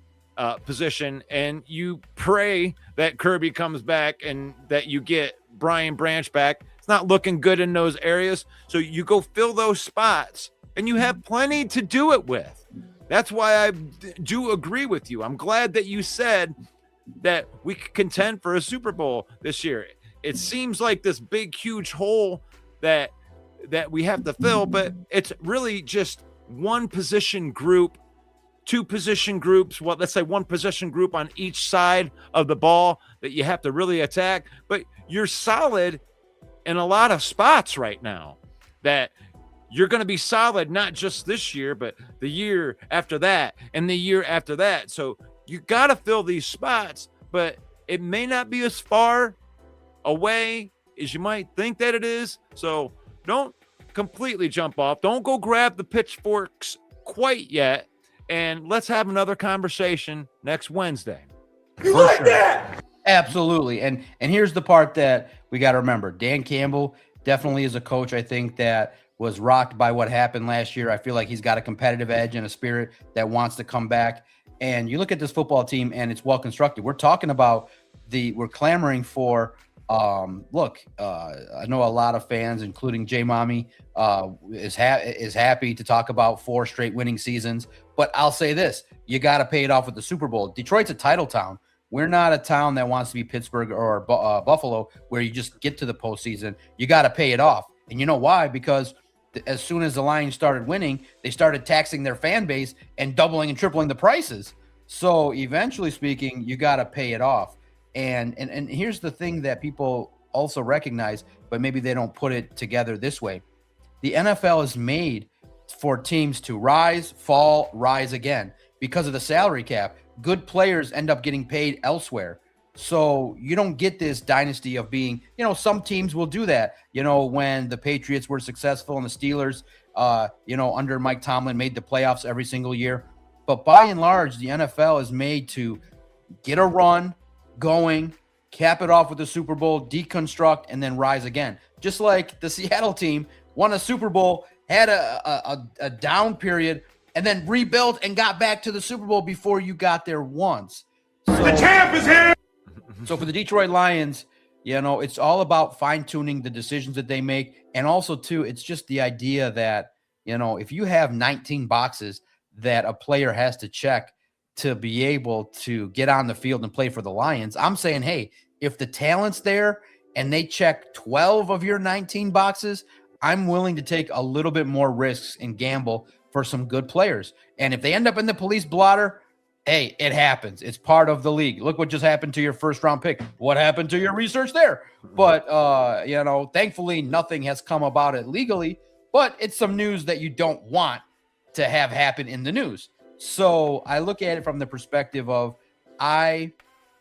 position, and you pray that Kirby comes back and that you get Brian Branch back. It's not looking good in those areas. So you go fill those spots, and you have plenty to do it with. That's why I do agree with you. I'm glad that you said that we could contend for a Super Bowl this year. It seems like this big, huge hole that we have to fill, but it's really just one position group, two position groups. Well, let's say one position group on each side of the ball that you have to really attack. But you're solid in a lot of spots right now that you're going to be solid, not just this year, but the year after that and the year after that. So you got to fill these spots, but it may not be as far away as you might think that it is. So don't completely jump off. Don't go grab the pitchforks quite yet. And let's have another conversation next Wednesday. You like that? Absolutely. And here's the part that we got to remember. Dan Campbell definitely is a coach, I think, that was rocked by what happened last year. I feel like he's got a competitive edge and a spirit that wants to come back. And you look at this football team and it's well constructed. We're talking about we're clamoring for I know a lot of fans, including J Mommy, is happy to talk about 4 straight winning seasons. But I'll say this, you got to pay it off with the Super Bowl. Detroit's a title town. We're not a town that wants to be Pittsburgh or Buffalo, where you just get to the postseason. You got to pay it off. And you know why? Because as soon as the Lions started winning, they started taxing their fan base and doubling and tripling the prices. So eventually speaking, you got to pay it off. And here's the thing that people also recognize, but maybe they don't put it together this way. The NFL is made for teams to rise, fall, rise again because of the salary cap. Good players end up getting paid elsewhere. So you don't get this dynasty of being, some teams will do that. When the Patriots were successful and the Steelers, under Mike Tomlin made the playoffs every single year. But by and large, the NFL is made to get a run going, cap it off with the Super Bowl, deconstruct, and then rise again. Just like the Seattle team won a Super Bowl, had a down period, and then rebuilt and got back to the Super Bowl before you got there once. So, the champ is here! So for the Detroit Lions, it's all about fine-tuning the decisions that they make. And also, too, it's just the idea that, if you have 19 boxes that a player has to check to be able to get on the field and play for the Lions, I'm saying, hey, if the talent's there and they check 12 of your 19 boxes, I'm willing to take a little bit more risks and gamble for some good players. And if they end up in the police blotter, hey, it happens. It's part of the league. Look what just happened to your first round pick. What happened to your research there? But, thankfully nothing has come about it legally, but it's some news that you don't want to have happen in the news. So I look at it from the perspective of I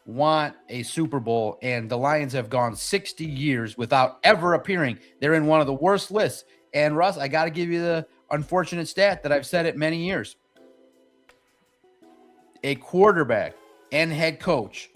want a Super Bowl, and the Lions have gone 60 years without ever appearing. They're in one of the worst lists. And Russ, I got to give you the unfortunate stat that I've said it many years. A quarterback and head coach,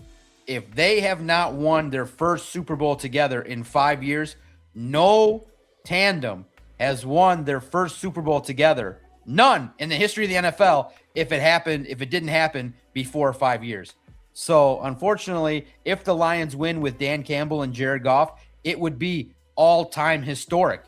if they have not won their first Super Bowl together in 5 years, no tandem has won their first Super Bowl together. None in the history of the NFL if it didn't happen before 5 years. So unfortunately, if the Lions win with Dan Campbell and Jared Goff, it would be all-time historic,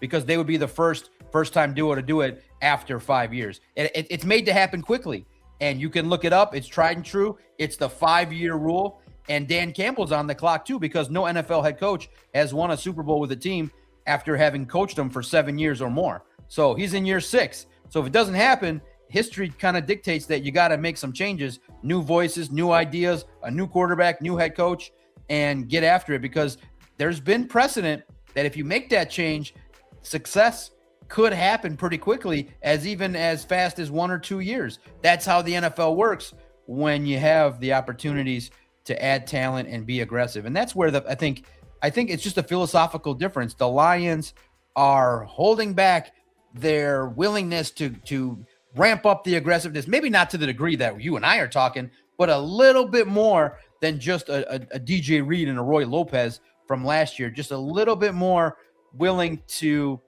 because they would be the first-time duo to do it after 5 years. It's made to happen quickly, and you can look it up. It's tried and true. It's the 5-year rule, and Dan Campbell's on the clock too, because no NFL head coach has won a Super Bowl with a team after having coached them for 7 years or more. So he's in year 6. So if it doesn't happen, history kind of dictates that you got to make some changes, new voices, new ideas, a new quarterback, new head coach, and get after it, because there's been precedent that if you make that change, success could happen pretty quickly, even as fast as 1 or 2 years. That's how the NFL works when you have the opportunities to add talent and be aggressive. And that's where I think it's just a philosophical difference. The Lions are holding back their willingness to ramp up the aggressiveness, maybe not to the degree that you and I are talking, but a little bit more than just a DJ Reed and a Roy Lopez from last year, just a little bit more willing to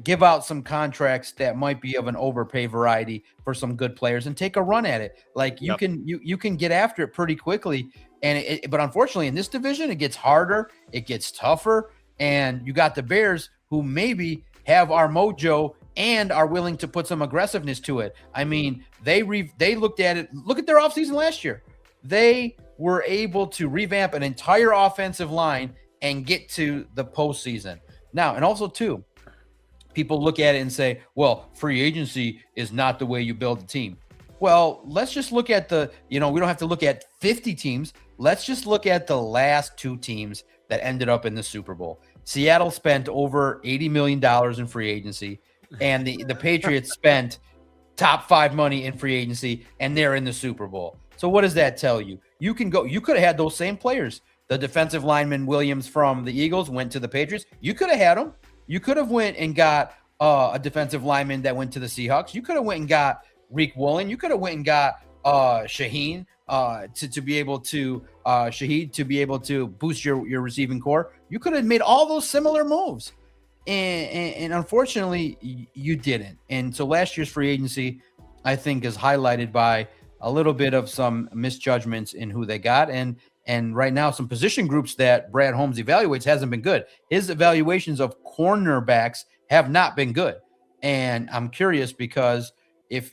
give out some contracts that might be of an overpay variety for some good players and take a run at it. Like you can get after it pretty quickly. And but unfortunately in this division, it gets harder, it gets tougher. And you got the Bears who maybe have our mojo and are willing to put some aggressiveness to it. I mean, they looked at it. Look at their offseason last year. They were able to revamp an entire offensive line and get to the postseason. Now, and also too, people look at it and say, well, free agency is not the way you build a team. Well, let's just look at we don't have to look at 50 teams. Let's just look at the last 2 teams that ended up in the Super Bowl. Seattle spent over $80 million in free agency, and the Patriots spent top 5 money in free agency, and they're in the Super Bowl. So what does that tell you? You could have had those same players. The defensive lineman Williams from the Eagles went to the Patriots. You could have had him. You could have went and got a defensive lineman that went to the Seahawks. You could have went and got Reek Woolen. You could have went and got Shaheen to be able to Shaheed to be able to boost your receiving core. You could have made all those similar moves, and unfortunately you didn't. And so last year's free agency, I think, is highlighted by a little bit of some misjudgments in who they got, and right now some position groups that Brad Holmes evaluates hasn't been good. His evaluations of cornerbacks have not been good, and I'm curious because if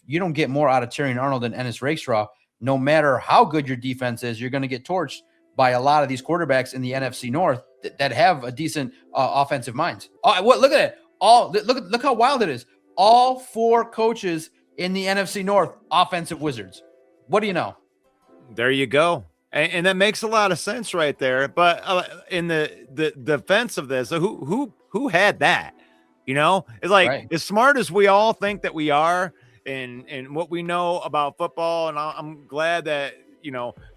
you don't get more out of Terrion Arnold and Ennis Rakestraw, no matter how good your defense is, you're going to get torched by a lot of these quarterbacks in the NFC North that have a decent offensive minds. Look at it! Look how wild it is. All 4 coaches in the NFC North, offensive wizards. What do you know? There you go. And that makes a lot of sense right there. But in the defense of this, who had that? It's like right. As smart as we all think that we are, and what we know about football, and I'm glad that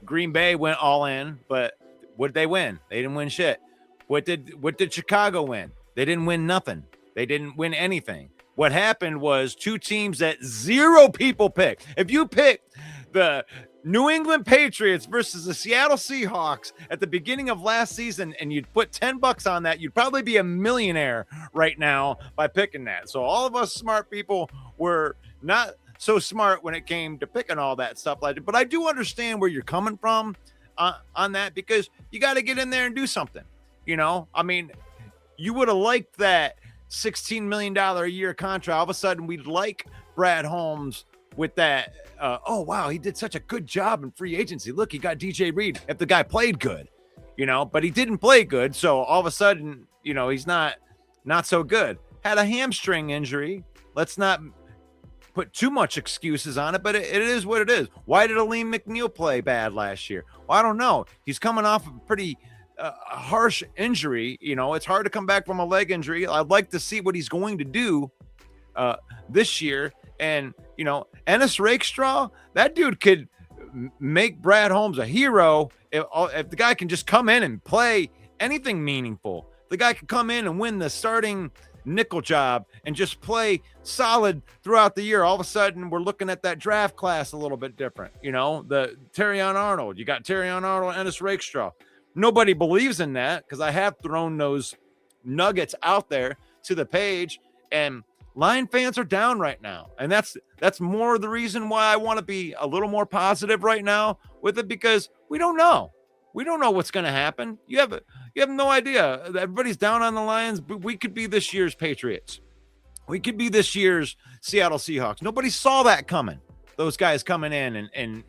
Green Bay went all in. But what did they win? They didn't win shit. What did Chicago win? They didn't win nothing. They didn't win anything. What happened was 2 teams that 0 people picked. If you picked the New England Patriots versus the Seattle Seahawks at the beginning of last season, and you'd put $10 on that, you'd probably be a millionaire right now by picking that. So all of us smart people were not so smart when it came to picking all that stuff like that. But I do understand where you're coming from on that, because you got to get in there and do something. I mean, you would have liked that $16 million a year contract. All of a sudden, we'd like Brad Holmes with that. Oh, wow, he did such a good job in free agency. Look, he got DJ Reed. If the guy played good, but he didn't play good. So all of a sudden, he's not so good. Had a hamstring injury. Let's not put too much excuses on it, but it is what it is. Why did Aleem McNeil play bad last year? Well, I don't know. He's coming off of a pretty harsh injury. It's hard to come back from a leg injury. I'd like to see what he's going to do this year. And Ennis Rakestraw, that dude could make Brad Holmes a hero if the guy can just come in and play anything meaningful. The guy could come in and win the starting nickel job and just play solid throughout the year. All of a sudden, we're looking at that draft class a little bit different. The Terrion Arnold. You got Terrion Arnold and Ennis Rakestraw. Nobody believes in that, because I have thrown those nuggets out there to the page, and Lion fans are down right now. And that's more the reason why I want to be a little more positive right now with it, because we don't know. We don't know what's going to happen. You have no idea. Everybody's down on the Lions, but we could be this year's Patriots. We could be this year's Seattle Seahawks. Nobody saw that coming. Those guys coming in and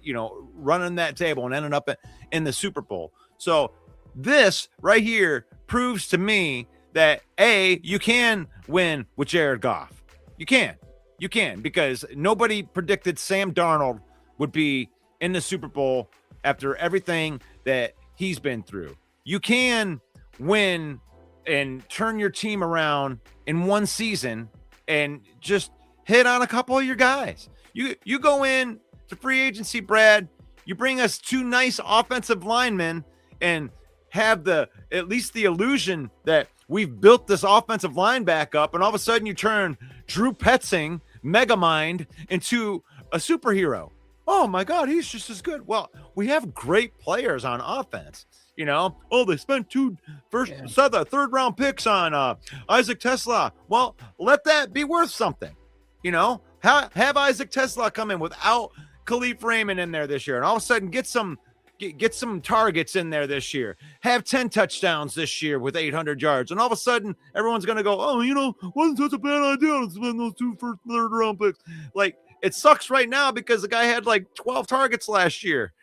running that table and ending up in the Super Bowl. So this right here proves to me that you can win with Jared Goff. You can, because nobody predicted Sam Darnold would be in the Super Bowl after everything that he's been through. You can win and turn your team around in one season and just hit on a couple of your guys. You go in to free agency, Brad, you bring us 2 nice offensive linemen and have at least the illusion that we've built this offensive line back up, and all of a sudden you turn Drew Petzing, Megamind, into a superhero. oh my God, he's just as good. Well, we have great players on offense. Oh, they spent third round picks on Isaac Tesla. Well, let that be worth something. Have Isaac Tesla come in without Khalif Raymond in there this year, and all of a sudden get some targets in there this year. Have 10 touchdowns this year with 800 yards, and all of a sudden everyone's going to go, oh, wasn't such a bad idea to spend those third round picks. Like, it sucks right now because the guy had like 12 targets last year.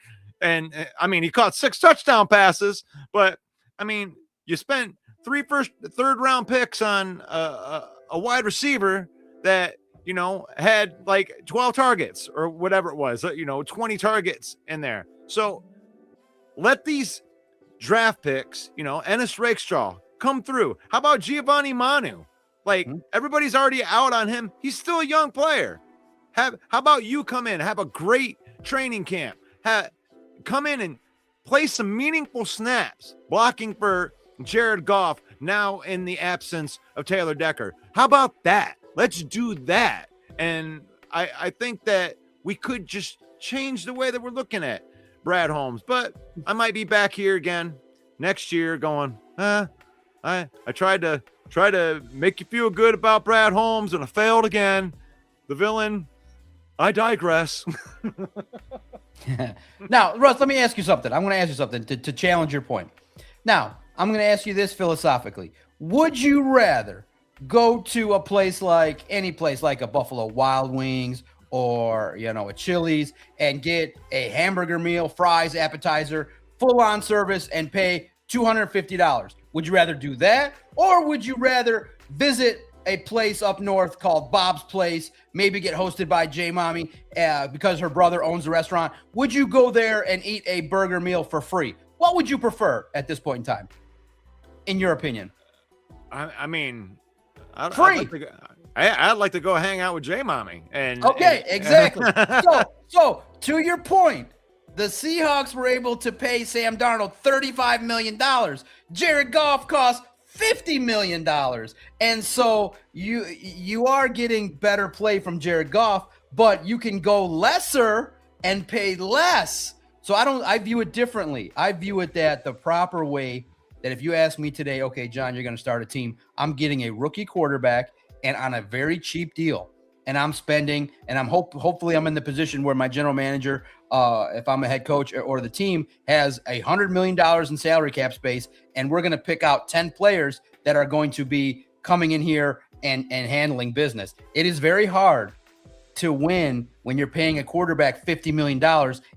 And I mean, he caught 6 touchdown passes, but I mean, you spent 3 round picks on a wide receiver that, had like 12 targets or whatever it was, 20 targets in there. So let these draft picks, Ennis Rakestraw come through. How about Giovanni Manu? Like, everybody's already out on him. He's still a young player. How about you come in, have a great training camp, come in and play some meaningful snaps, blocking for Jared Goff now in the absence of Taylor Decker. How about that? Let's do that. And I think that we could just change the way that we're looking at Brad Holmes. But I might be back here again next year going, I tried to make you feel good about Brad Holmes and I failed again. The villain, I digress. Now, Russ, let me ask you something. I'm going to ask you something to challenge your point. Now, I'm going to ask you this philosophically. Would you rather go to a place like any place like a Buffalo Wild Wings or, a Chili's and get a hamburger meal, fries, appetizer, full-on service and pay $250? Would you rather do that? Or would you rather visit a place up north called Bob's Place, maybe get hosted by J Mommy because her brother owns the restaurant? Would you go there and eat a burger meal for free? What would you prefer at this point in time, in your opinion? I mean, free. I'd like to go hang out with J Mommy. Exactly. So to your point, the Seahawks were able to pay Sam Darnold $35 million. Jared Goff cost $50 million. And so you are getting better play from Jared Goff, but you can go lesser and pay less. So I view it differently. I view it that the proper way, that if you ask me today, okay, John, you're going to start a team, I'm getting a rookie quarterback and on a very cheap deal. And I'm spending, and hopefully I'm in the position where my general manager, if I'm a head coach or the team, has $100 million in salary cap space, and we're going to pick out 10 players that are going to be coming in here and handling business. It is very hard to win when you're paying a quarterback $50 million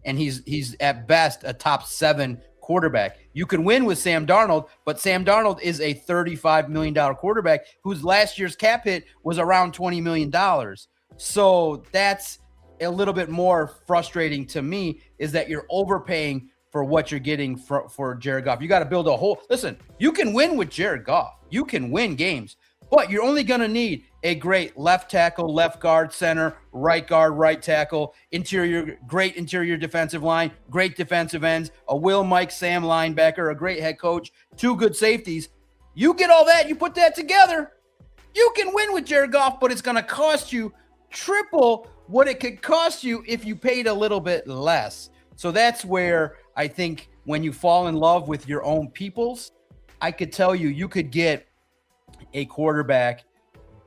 and he's at best a top 7 quarterback. You can win with Sam Darnold, but Sam Darnold is a $35 million quarterback whose last year's cap hit was around $20 million. So that's a little bit more frustrating to me, is that you're overpaying for what you're getting for Jared Goff. You got to build a whole – listen, you can win with Jared Goff. You can win games, but you're only going to need a great left tackle, left guard, center, right guard, right tackle, great interior defensive line, great defensive ends, a Will, Mike, Sam linebacker, a great head coach, 2 good safeties. You get all that, you put that together, you can win with Jared Goff, but it's going to cost you triple what it could cost you if you paid a little bit less. So that's where I think when you fall in love with your own peoples, I could tell you could get a quarterback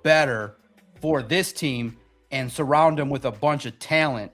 better for this team and surround him with a bunch of talent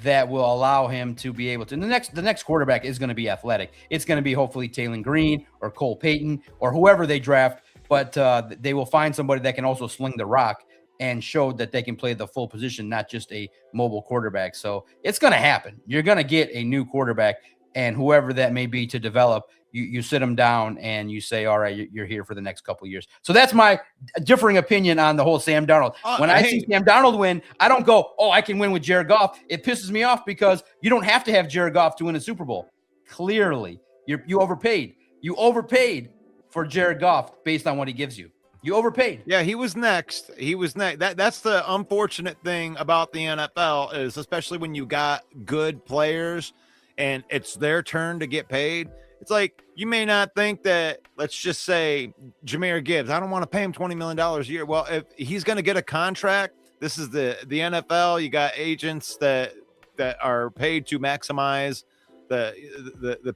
that will allow him to be able to. And the next quarterback is going to be athletic. It's going to be hopefully Taylor Green or Cole Payton or whoever they draft, but they will find somebody that can also sling the rock and show that they can play the full position, not just a mobile quarterback. So it's going to happen. You're going to get a new quarterback, and whoever that may be to develop, you sit them down and you say, all right, you're here for the next couple of years. So that's my differing opinion on the whole Sam Darnold. When I see Sam Darnold win, I don't go, oh, I can win with Jared Goff. It pisses me off because you don't have to have Jared Goff to win a Super Bowl. Clearly, you overpaid. You overpaid for Jared Goff based on what he gives you. You overpaid. Yeah, he was next. That's the unfortunate thing about the NFL, is especially when you got good players and it's their turn to get paid. It's like, you may not think that, let's just say Jahmyr Gibbs, I don't want to pay him $20 million a year. Well, if he's going to get a contract, this is the NFL. You got agents that that are paid to maximize the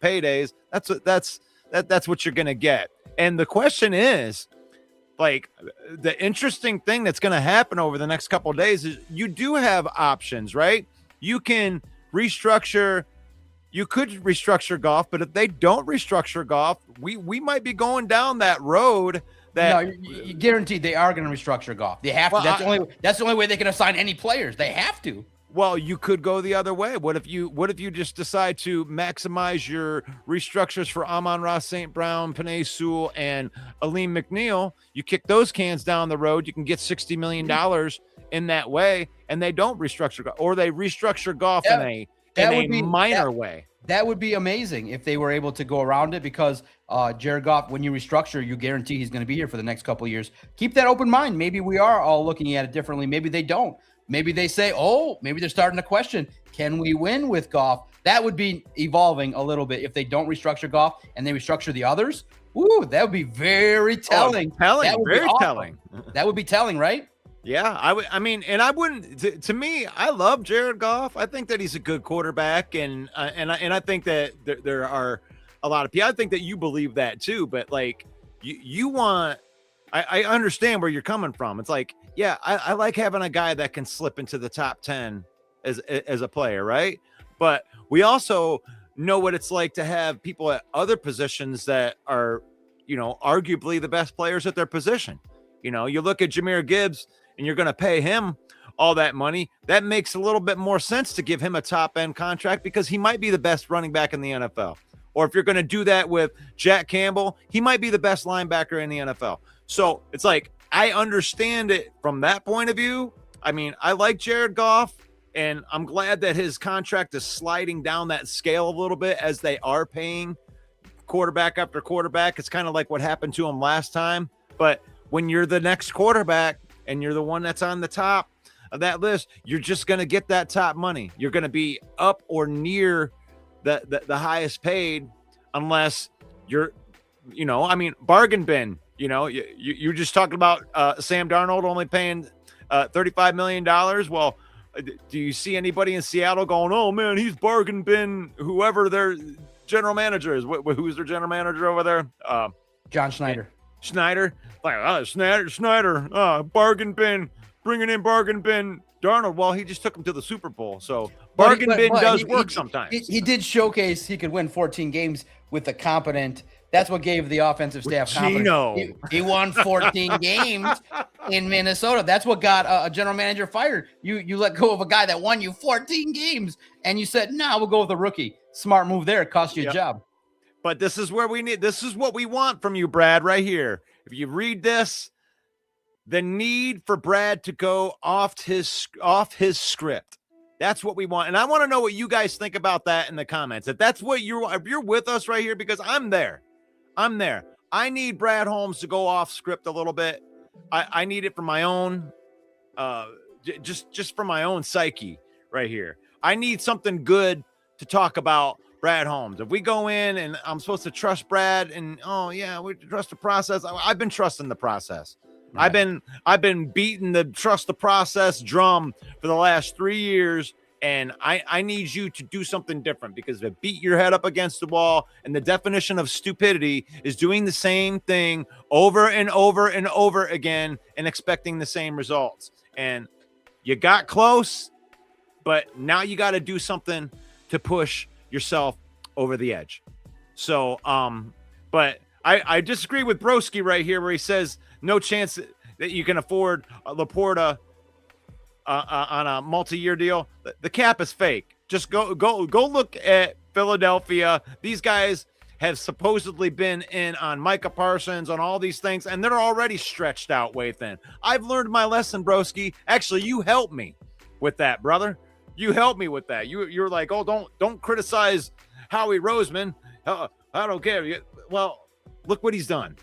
paydays. That's what you're gonna get. And the question is, like, the interesting thing that's going to happen over the next couple of days is you do have options, right? You can restructure. You could restructure Goff, but if they don't restructure Goff, we might be going down that road. That no, you guaranteed they are going to restructure Goff. They have to. That's the only way they can assign any players. They have to. Well, you could go the other way. What if you just decide to maximize your restructures for Amon-Ra St. Brown, Penei Sewell, and Aleem McNeil? You kick those cans down the road, you can get $60 million in that way, and they don't restructure Goff, or they restructure Goff in a minor way. That would be amazing if they were able to go around it, because Jared Goff, when you restructure, you guarantee he's going to be here for the next couple of years. Keep that open mind. Maybe we are all looking at it differently. Maybe they don't. Maybe they say, maybe they're starting to question, can we win with Goff? That would be evolving a little bit if they don't restructure Goff and they restructure the others. Ooh, that would be very telling. Very telling. That would be telling, right? Yeah, I mean, and I wouldn't. To me, I love Jared Goff. I think that he's a good quarterback, and I think that there are a lot of people. I think that you believe that too. But like, you want. I understand where you're coming from. It's like, yeah, I like having a guy that can slip into the top 10 as a player, right? But we also know what it's like to have people at other positions that are, arguably the best players at their position. You look at Jahmyr Gibbs and you're going to pay him all that money. That makes a little bit more sense to give him a top end contract, because he might be the best running back in the NFL. Or if you're going to do that with Jack Campbell, he might be the best linebacker in the NFL. So it's like, I understand it from that point of view. I mean, I like Jared Goff, and I'm glad that his contract is sliding down that scale a little bit as they are paying quarterback after quarterback. It's kind of like what happened to him last time. But when you're the next quarterback and you're the one that's on the top of that list, you're just going to get that top money. You're going to be up or near the highest paid, unless you're, bargain bin. You're just talking about Sam Darnold only paying $35 million. Well, do you see anybody in Seattle going, oh, man, he's bargain bin whoever their general manager is? Who's their general manager over there? John Schneider. Schneider? Like, Schneider, bargain bin, bringing in bargain bin Darnold. Well, he just took him to the Super Bowl. So bargain bin does work sometimes. He did showcase he could win 14 games with a competent. That's what gave the offensive staff confidence. He won 14 games in Minnesota. That's what got a general manager fired. You let go of a guy that won you 14 games, and you said, "No, we'll go with a rookie." Smart move there. It cost you a job. But this is where this is what we want from you, Brad, right here. If you read this, the need for Brad to go off his script. That's what we want. And I want to know what you guys think about that in the comments. If you're with us right here, because I'm there. I need Brad Holmes to go off script a little bit. I need it for my own, just for my own psyche right here. I need something good to talk about Brad Holmes. If we go in and I'm supposed to trust Brad and, we trust the process. I've been trusting the process. Right. I've been beating the trust the process drum for the last 3 years. And I need you to do something different, because to beat your head up against the wall, and the definition of stupidity is doing the same thing over and over and over again and expecting the same results. And you got close, but now you got to do something to push yourself over the edge. So, but I disagree with Broski right here, where he says no chance that you can afford Laporta on a multi-year deal. The cap is fake. Just go look at Philadelphia. These guys have supposedly been in on Micah Parsons, on all these things, and they're already stretched out way thin. I've learned my lesson, broski. Actually, you helped me with that, brother. You helped me with that. You're like, oh, don't criticize Howie Roseman. I don't care. Well, look what he's done.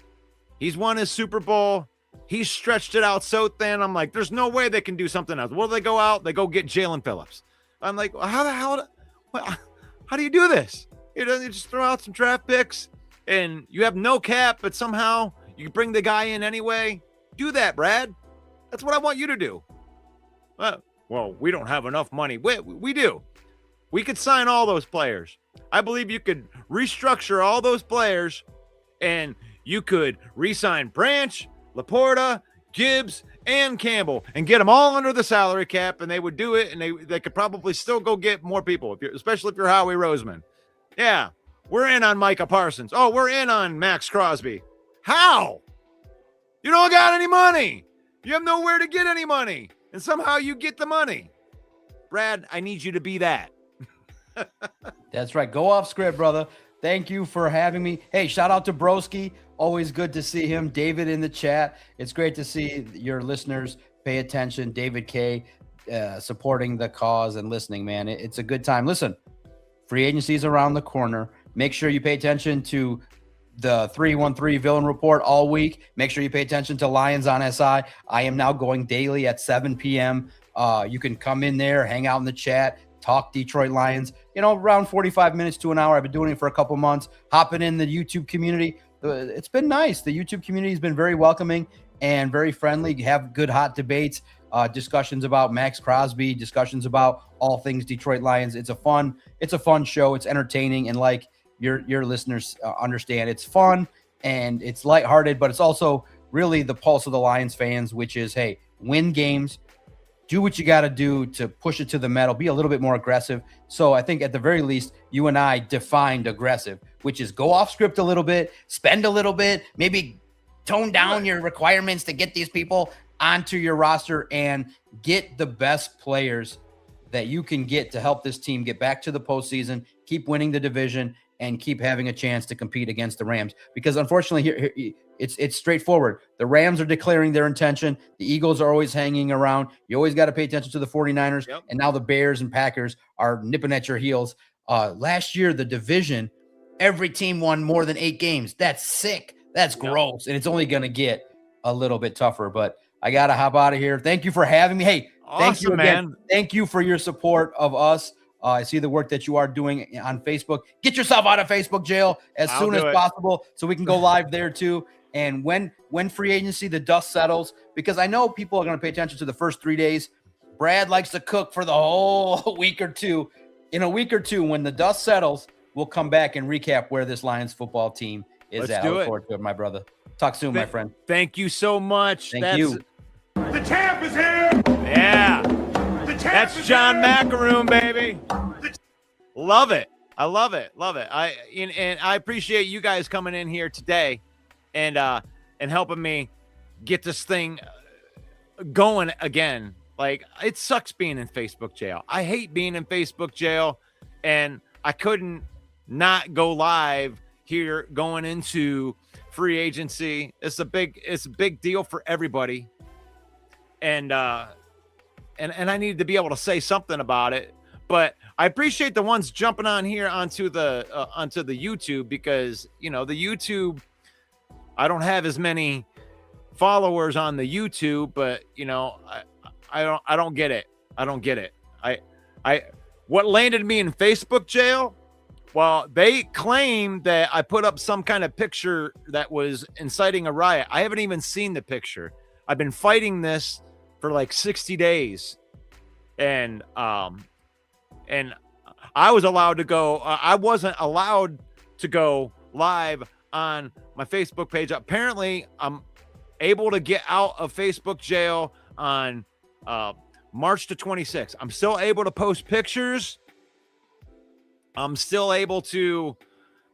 He's won his Super Bowl. He stretched it out so thin. I'm like, there's no way they can do something else. What do they go out? They go get Jalen Phillips. I'm like, how do you do this? You just throw out some draft picks and you have no cap, but somehow you bring the guy in anyway. Do that, Brad. That's what I want you to do. Well, we don't have enough money. We do. We could sign all those players. I believe you could restructure all those players, and you could re-sign Branch, Laporta, Gibbs, and Campbell and get them all under the salary cap, and they would do it, and they could probably still go get more people, especially if you're Howie Roseman. Yeah, we're in on Micah Parsons. Oh, we're in on Maxx Crosby. How? You don't got any money. You have nowhere to get any money, and somehow you get the money. Brad, I need you to be that. That's right. Go off script, brother. Thank you for having me. Hey, shout out to Broski. Always good to see him. David in the chat. It's great to see your listeners pay attention. David K supporting the cause and listening, man. It's a good time. Listen, free agency is around the corner. Make sure you pay attention to the 313 Villain Report all week. Make sure you pay attention to Lions on SI. I am now going daily at 7 p.m. You can come in there, hang out in the chat, talk Detroit Lions, around 45 minutes to an hour. I've been doing it for a couple months, hopping in the YouTube community. It's been nice. The YouTube community has been very welcoming and very friendly. You have good hot debates, discussions about Maxx Crosby, discussions about all things Detroit Lions. It's a fun show. It's entertaining. And like your listeners understand, it's fun and it's lighthearted, but it's also really the pulse of the Lions fans, which is, hey, win games, do what you got to do to push it to the metal, be a little bit more aggressive. So I think at the very least, you and I defined aggressive, which is go off script a little bit, spend a little bit, maybe tone down your requirements to get these people onto your roster and get the best players that you can get to help this team get back to the postseason, keep winning the division, and keep having a chance to compete against the Rams. Because unfortunately, here it's straightforward. The Rams are declaring their intention. The Eagles are always hanging around. You always got to pay attention to the 49ers. Yep. And now the Bears and Packers are nipping at your heels. Last year, the division, every team won more than 8 games. That's sick. That's gross. And it's only going to get a little bit tougher. But I got to hop out of here. Thank you for having me. Hey, awesome, thank you again. Man. Thank you for your support of us. I see the work that you are doing on Facebook. Get yourself out of Facebook jail as soon as possible so we can go live there too. And when free agency, the dust settles, because I know people are going to pay attention to the first 3 days. Brad likes to cook for the whole week or two. In a week or two, when the dust settles, we'll come back and recap where this Lions football team is at. I look forward to it, my brother. Talk soon, my friend. Thank you so much. Thank you. The champ is here. Yeah. That's John Macaroon, baby. Love it. I love it. Love it. And I appreciate you guys coming in here today and helping me get this thing going again. Like, it sucks being in Facebook jail. I hate being in Facebook jail, and I couldn't not go live here going into free agency. It's a big deal for everybody. And I needed to be able to say something about it, but I appreciate the ones jumping on here onto the YouTube, because the YouTube, I don't have as many followers on the YouTube, but I don't get it. I don't get it. What landed me in Facebook jail? Well, they claim that I put up some kind of picture that was inciting a riot. I haven't even seen the picture. I've been fighting this for like 60 days. And I was allowed to go. I wasn't allowed to go live on my Facebook page. Apparently, I'm able to get out of Facebook jail on March the 26th. I'm still able to post pictures. I'm still able to,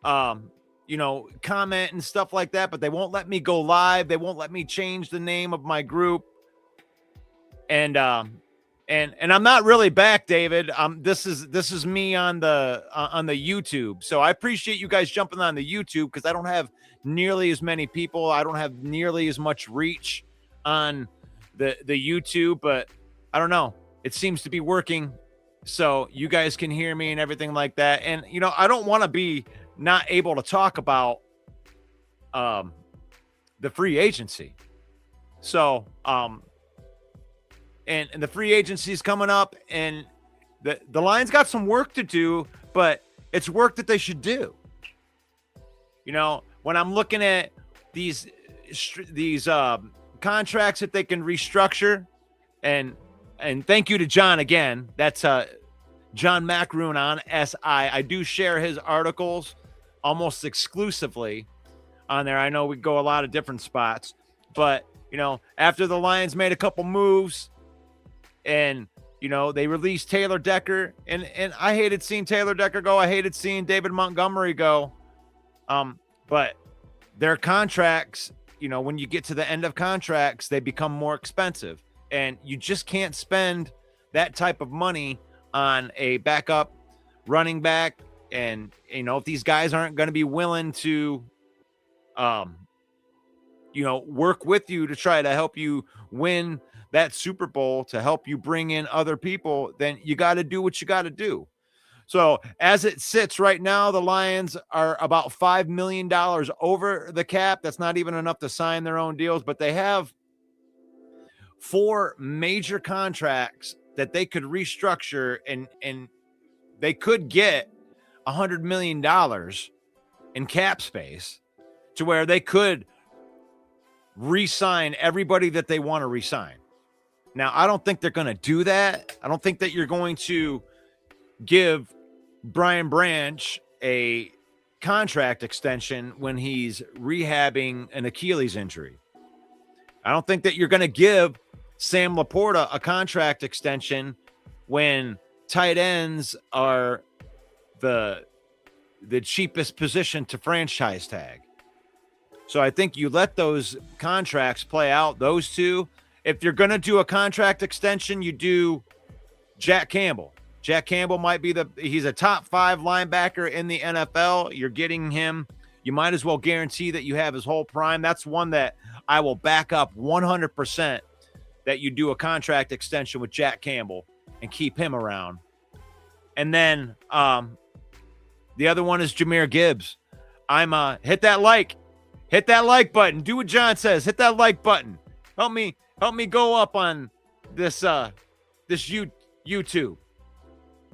comment and stuff like that, but they won't let me go live. They won't let me change the name of my group. And I'm not really back, David. This is me on the YouTube. So I appreciate you guys jumping on the YouTube, because I don't have nearly as many people. I don't have nearly as much reach on the YouTube, but I don't know. It seems to be working. So you guys can hear me and everything like that. And I don't want to be not able to talk about the free agency. So and the free agency is coming up, and the Lions got some work to do, but it's work that they should do. When I'm looking at these contracts that they can restructure, and thank you to John again. That's John Macroon on SI. I do share his articles almost exclusively on there. I know we go a lot of different spots, but, you know, after the Lions made a couple moves and, you know, they released Taylor Decker, and I hated seeing Taylor Decker go. I hated seeing David Montgomery go. But their contracts, you know, when you get to the end of contracts, they become more expensive, and you just can't spend that type of money on a backup running back. And, you know, if these guys aren't going to be willing to, you know, work with you to try to help you win that Super Bowl, to help you bring in other people, then you got to do what you got to do. So as it sits right now, the Lions are about $5 million over the cap. That's not even enough to sign their own deals, but they have 4 major contracts that they could restructure, and they could get $100 million in cap space to where they could re-sign everybody that they want to re-sign. Now, I don't think they're going to do that. I don't think that you're going to give Brian Branch a contract extension when he's rehabbing an Achilles injury. I don't think that you're going to give Sam Laporta a contract extension when tight ends are the cheapest position to franchise tag. So I think you let those contracts play out, those two. If you're going to do a contract extension, you do Jack Campbell. Jack Campbell might be he's a top 5 linebacker in the NFL. You're getting him. You might as well guarantee that you have his whole prime. That's one that I will back up 100%, that you do a contract extension with Jack Campbell and keep him around. And then the other one is Jahmyr Gibbs. Hit that like button. Do what John says. Hit that like button. Help me go up on this YouTube.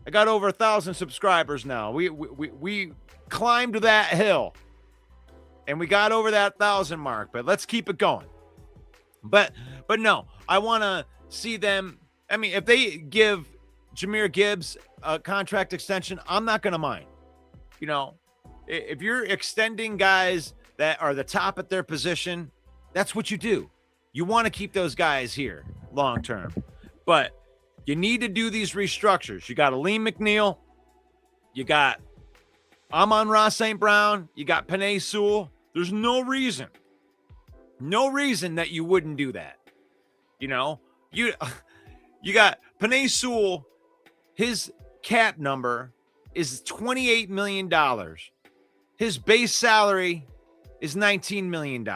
I got over 1,000 subscribers now. We climbed that hill, and we got over that 1,000 mark. But let's keep it going. But no, I want to see them. I mean, if they give Jahmyr Gibbs a contract extension, I'm not going to mind. You know, if you're extending guys that are the top at their position, that's what you do. You want to keep those guys here long term. But you need to do these restructures. You got Aleem McNeil. You got Amon-Ra St. Brown. You got Penei Sewell. There's no reason that you wouldn't do that. You know, you got Penei Sewell. His cap number is $28 million. His base salary is $19 million.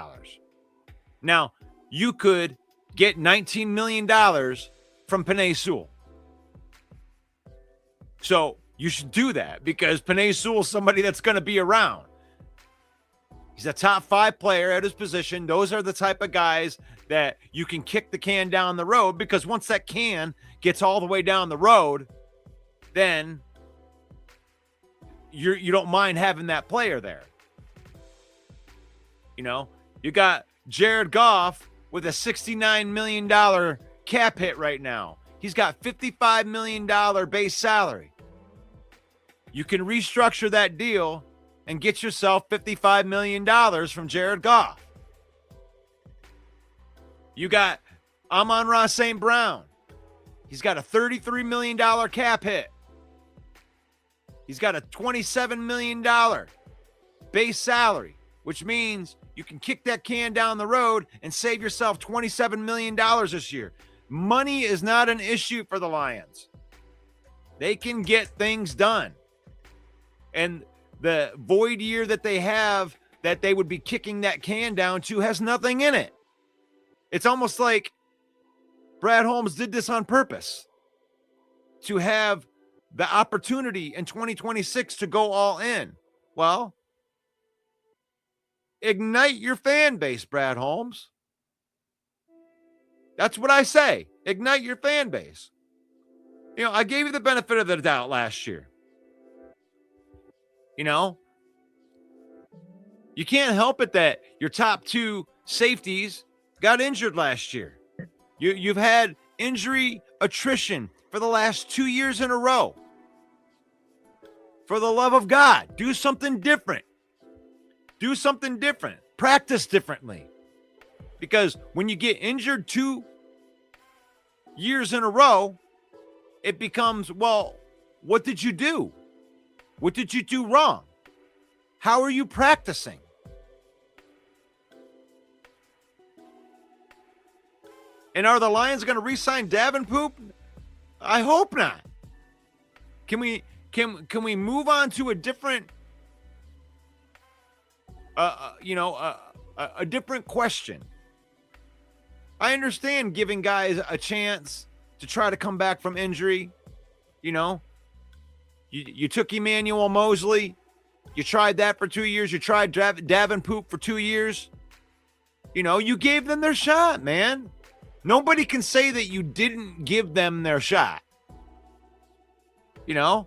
Now, you could get $19 million from Penei Sewell. So you should do that, because Penei Sewell is somebody that's going to be around. He's a top 5 player at his position. Those are the type of guys that you can kick the can down the road, because once that can gets all the way down the road, then you don't mind having that player there. You know, you got Jared Goff with a $69 million cap hit right now. He's got $55 million base salary. You can restructure that deal and get yourself $55 million from Jared Goff. You got Amon-Ra St. Brown. He's got a $33 million cap hit. He's got a $27 million base salary, which means you can kick that can down the road and save yourself $27 million this year. Money is not an issue for the Lions. They can get things done. And the void year that they have, that they would be kicking that can down to, has nothing in it. It's almost like Brad Holmes did this on purpose to have the opportunity in 2026 to go all in. Well, ignite your fan base, Brad Holmes. That's what I say. Ignite your fan base. You know, I gave you the benefit of the doubt last year. You know, you can't help it that your top 2 safeties got injured last year. You've had injury attrition for the last 2 years in a row. For the love of God, do something different. Do something different. Practice differently. Because when you get injured 2 years in a row, it becomes, well, what did you do? What did you do wrong? How are you practicing? And are the Lions going to re-sign Davenport? I hope not. Can we move on to a different, a different question? I understand giving guys a chance to try to come back from injury. You know, you took Emmanuel Mosley. You tried that for 2 years. You tried Davenport for 2 years. You know, you gave them their shot, man. Nobody can say that you didn't give them their shot. You know,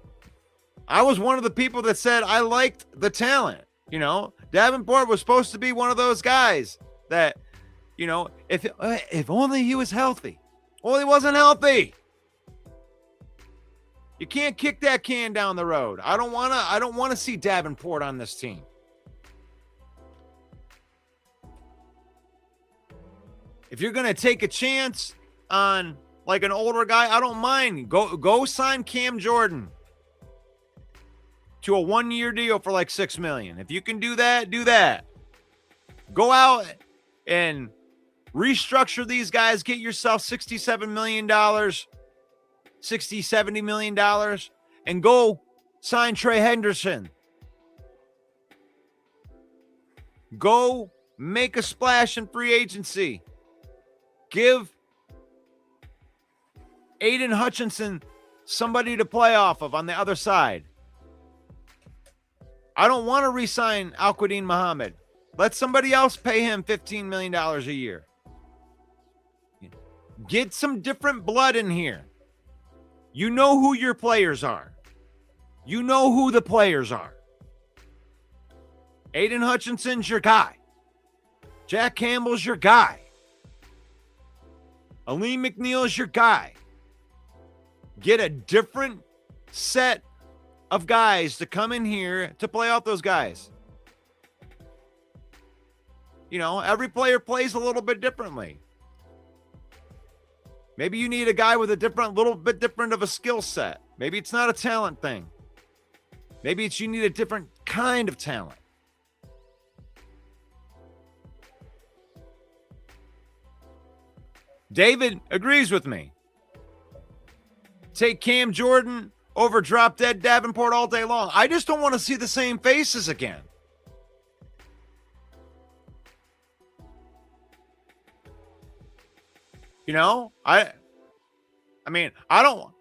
I was one of the people that said I liked the talent. You know, Davenport was supposed to be one of those guys that, you know, if only he was healthy. Well, he wasn't healthy. You can't kick that can down the road. I don't want to see Davenport on this team. If you're going to take a chance on like an older guy, I don't mind. Go sign Cam Jordan to a 1-year deal for like $6 million. If you can do that, do that. Go out and restructure these guys. Get yourself $67 million, $70 million, and go sign Trey Henderson. Go make a splash in free agency. Give Aiden Hutchinson somebody to play off of on the other side. I don't want to re-sign Al-Quadin Muhammad. Let somebody else pay him $15 million a year. Get some different blood in here. You know who your players are. You know who the players are. Aiden Hutchinson's your guy. Jack Campbell's your guy. Aleem McNeil's your guy. Get a different set of guys to come in here to play off those guys. You know, every player plays a little bit differently. Maybe you need a guy with a little bit different of a skill set. Maybe it's not a talent thing. Maybe you need a different kind of talent. David agrees with me. Take Cam Jordan over drop dead Davenport all day long. I just don't want to see the same faces again. You know, I mean, I don't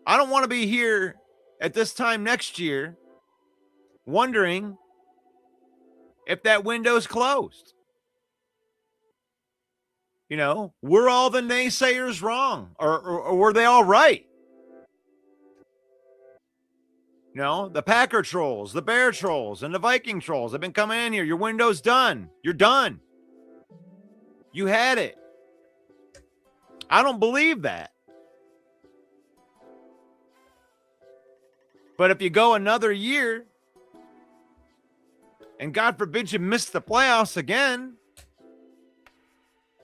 want to be here at this time next year wondering if that window's closed. You know, were all the naysayers wrong or were they all right? You know, the Packer trolls, the Bear trolls, and the Viking trolls have been coming in here. Your window's done. You're done. You had it. I don't believe that. But if you go another year, and God forbid you miss the playoffs again,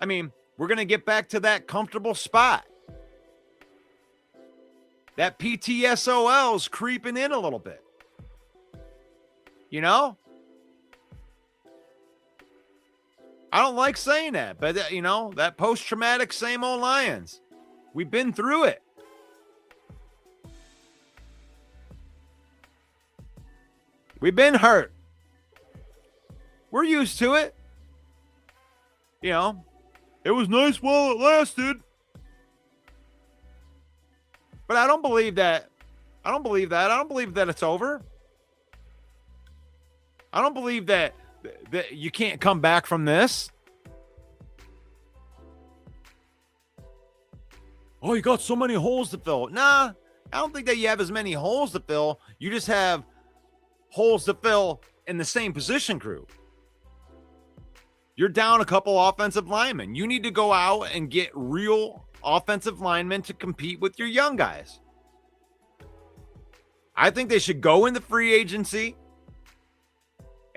I mean, we're going to get back to that comfortable spot. That PTSOL's creeping in a little bit. You know? I don't like saying that, but, you know, that post-traumatic same old Lions. We've been through it. We've been hurt. We're used to it. You know, it was nice while it lasted. But I don't believe that. I don't believe that it's over. I don't believe that you can't come back from this. Oh, you got so many holes to fill. Nah, I don't think that you have as many holes to fill. You just have holes to fill in the same position group. You're down a couple offensive linemen. You need to go out and get real offensive linemen to compete with your young guys. I think they should go in the free agency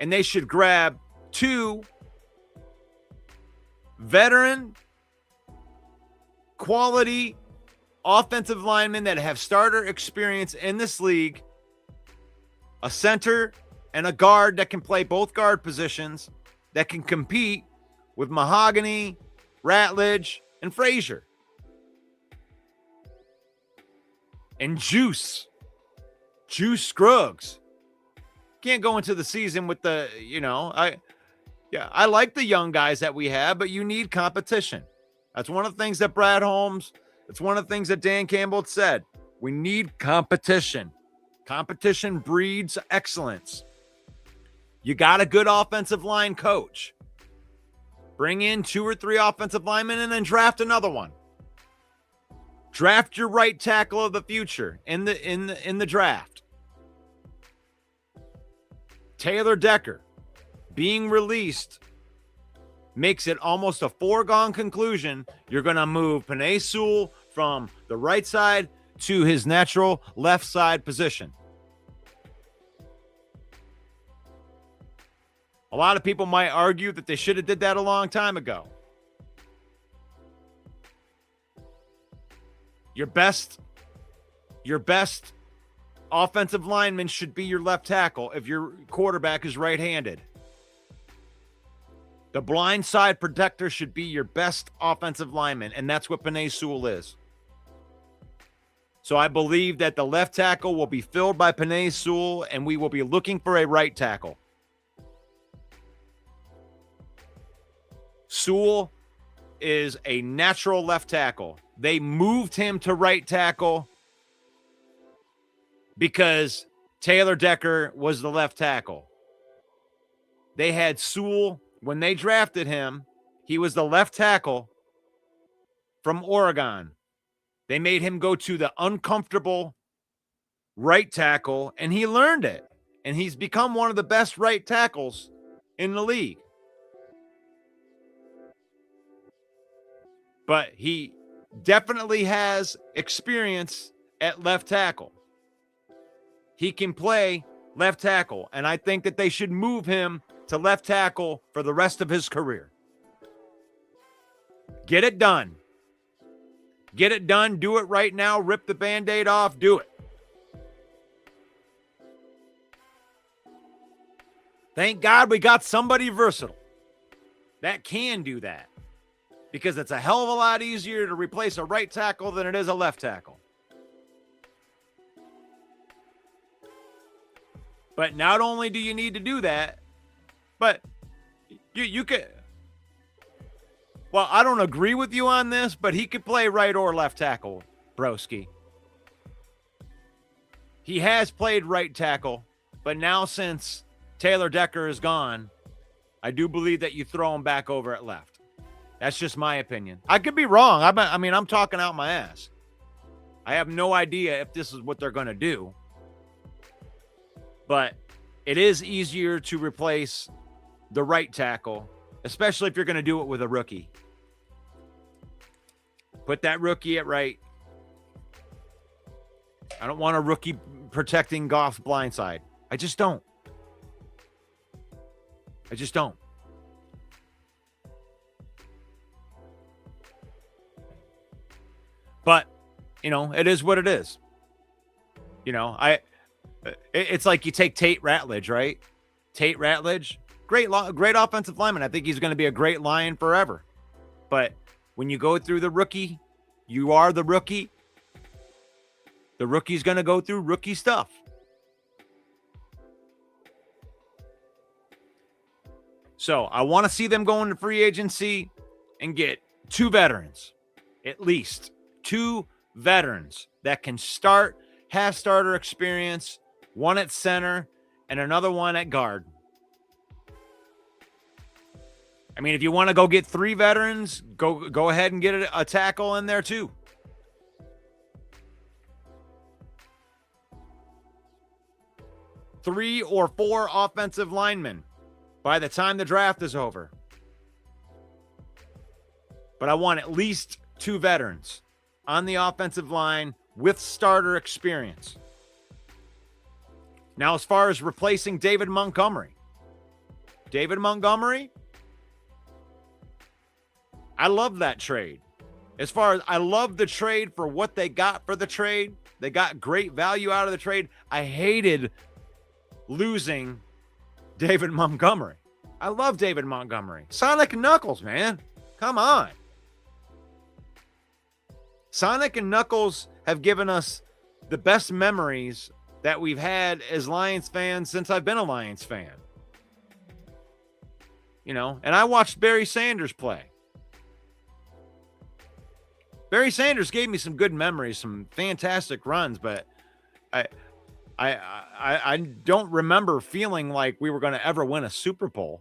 and they should grab 2 veteran quality offensive linemen that have starter experience in this league, a center and a guard that can play both guard positions, that can compete with Mahogany, Ratledge, and Frazier. And Juice Scruggs. Can't go into the season with the, I like the young guys that we have, but you need competition. That's one of the things that Brad Holmes, it's one of the things that Dan Campbell said. We need competition. Competition breeds excellence. You got a good offensive line coach. Bring in 2 or 3 offensive linemen and then draft another one. Draft your right tackle of the future in the draft. Taylor Decker being released makes it almost a foregone conclusion you're going to move Penei Sewell from the right side to his natural left side position. A lot of people might argue that they should have did that a long time ago. Your best offensive lineman should be your left tackle if your quarterback is right-handed. The blind side protector should be your best offensive lineman, and that's what Penei Sewell is. So I believe that the left tackle will be filled by Penei Sewell, and we will be looking for a right tackle. Sewell is a natural left tackle. They moved him to right tackle because Taylor Decker was the left tackle. They had Sewell, when they drafted him, he was the left tackle from Oregon. They made him go to the uncomfortable right tackle, and he learned it. And he's become one of the best right tackles in the league. But he definitely has experience at left tackle. He can play left tackle, and I think that they should move him to left tackle for the rest of his career. Get it done. Get it done. Do it right now. Rip the Band-Aid off. Do it. Thank God we got somebody versatile that can do that, because it's a hell of a lot easier to replace a right tackle than it is a left tackle. But not only do you need to do that, but you could, well, I don't agree with you on this, but he could play right or left tackle, broski. He has played right tackle, but now since Taylor Decker is gone, I do believe that you throw him back over at left. That's just my opinion. I could be wrong. I'm talking out my ass. I have no idea if this is what they're going to do. But it is easier to replace the right tackle, especially if you're going to do it with a rookie. Put that rookie at right. I don't want a rookie protecting Goff's blind side. I just don't. But, it is what it is. It's like you take Tate Ratledge, right? Tate Ratledge, great offensive lineman. I think he's going to be a great Lion forever. But when you go through the rookie, you are the rookie. The rookie's going to go through rookie stuff. So I want to see them go into free agency and get 2 veterans, at least 2 veterans that can have starter experience, one at center and another one at guard. I mean, if you want to go get 3 veterans, go ahead and get a tackle in there too. Three or 4 offensive linemen by the time the draft is over. But I want at least 2 veterans on the offensive line with starter experience. Now, as far as replacing David Montgomery, I love that trade. As far as I love the trade for what they got for the trade, they got great value out of the trade. I hated losing David Montgomery. I love David Montgomery. Sonic and Knuckles, man. Come on. Sonic and Knuckles have given us the best memories that we've had as Lions fans since I've been a Lions fan. You know, and I watched Barry Sanders play. Barry Sanders gave me some good memories, some fantastic runs, but I don't remember feeling like we were going to ever win a Super Bowl.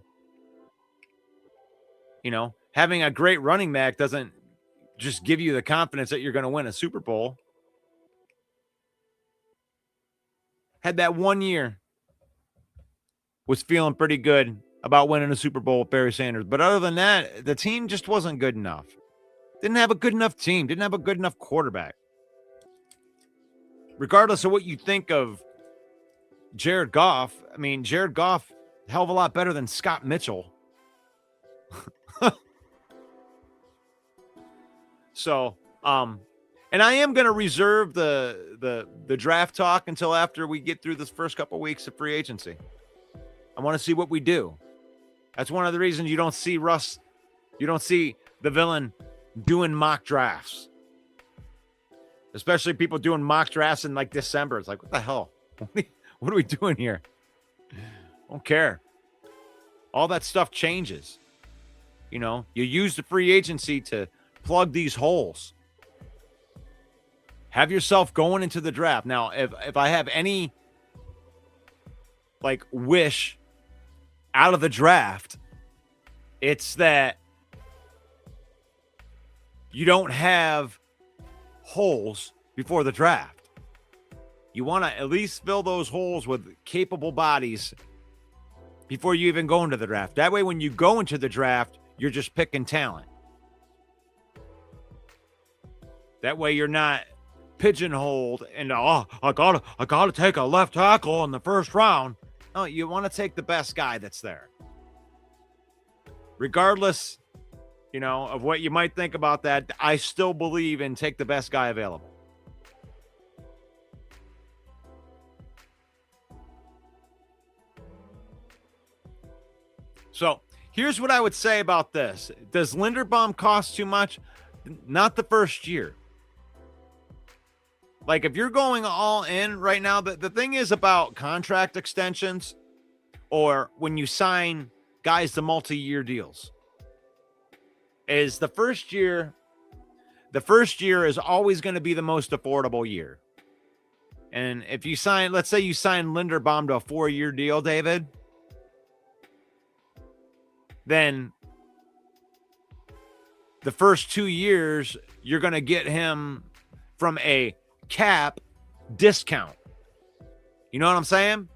You know, having a great running back doesn't just give you the confidence that you're going to win a Super Bowl. Had that 1 year, was feeling pretty good about winning a Super Bowl with Barry Sanders. But other than that, the team just wasn't good enough. Didn't have a good enough team. Didn't have a good enough quarterback. Regardless of what you think of Jared Goff, I mean, Jared Goff, a hell of a lot better than Scott Mitchell. So, and I am going to reserve the draft talk until after we get through this first couple of weeks of free agency. I want to see what we do. That's one of the reasons you don't see Russ, you don't see the villain doing mock drafts. Especially people doing mock drafts in like December. It's like, what the hell? What are we doing here? I don't care. All that stuff changes. You know, you use the free agency to plug these holes. Have yourself going into the draft. Now, if I have any like wish out of the draft, it's that you don't have holes before the draft. You want to at least fill those holes with capable bodies before you even go into the draft. That way, when you go into the draft, you're just picking talent. That way, you're not pigeonholed and I gotta take a left tackle in the first round. No, you want to take the best guy that's there. Regardless, you know, of what you might think about that, I still believe in take the best guy available. So here's what I would say about this. Does Linderbaum cost too much? Not the first year. Like if you're going all in right now, the thing is about contract extensions or when you sign guys to multi-year deals is the first year is always going to be the most affordable year. And if you sign, let's say you sign Linderbaum to a 4-year deal, David, then the first 2 years, you're going to get him from a cap discount. You know what I'm saying?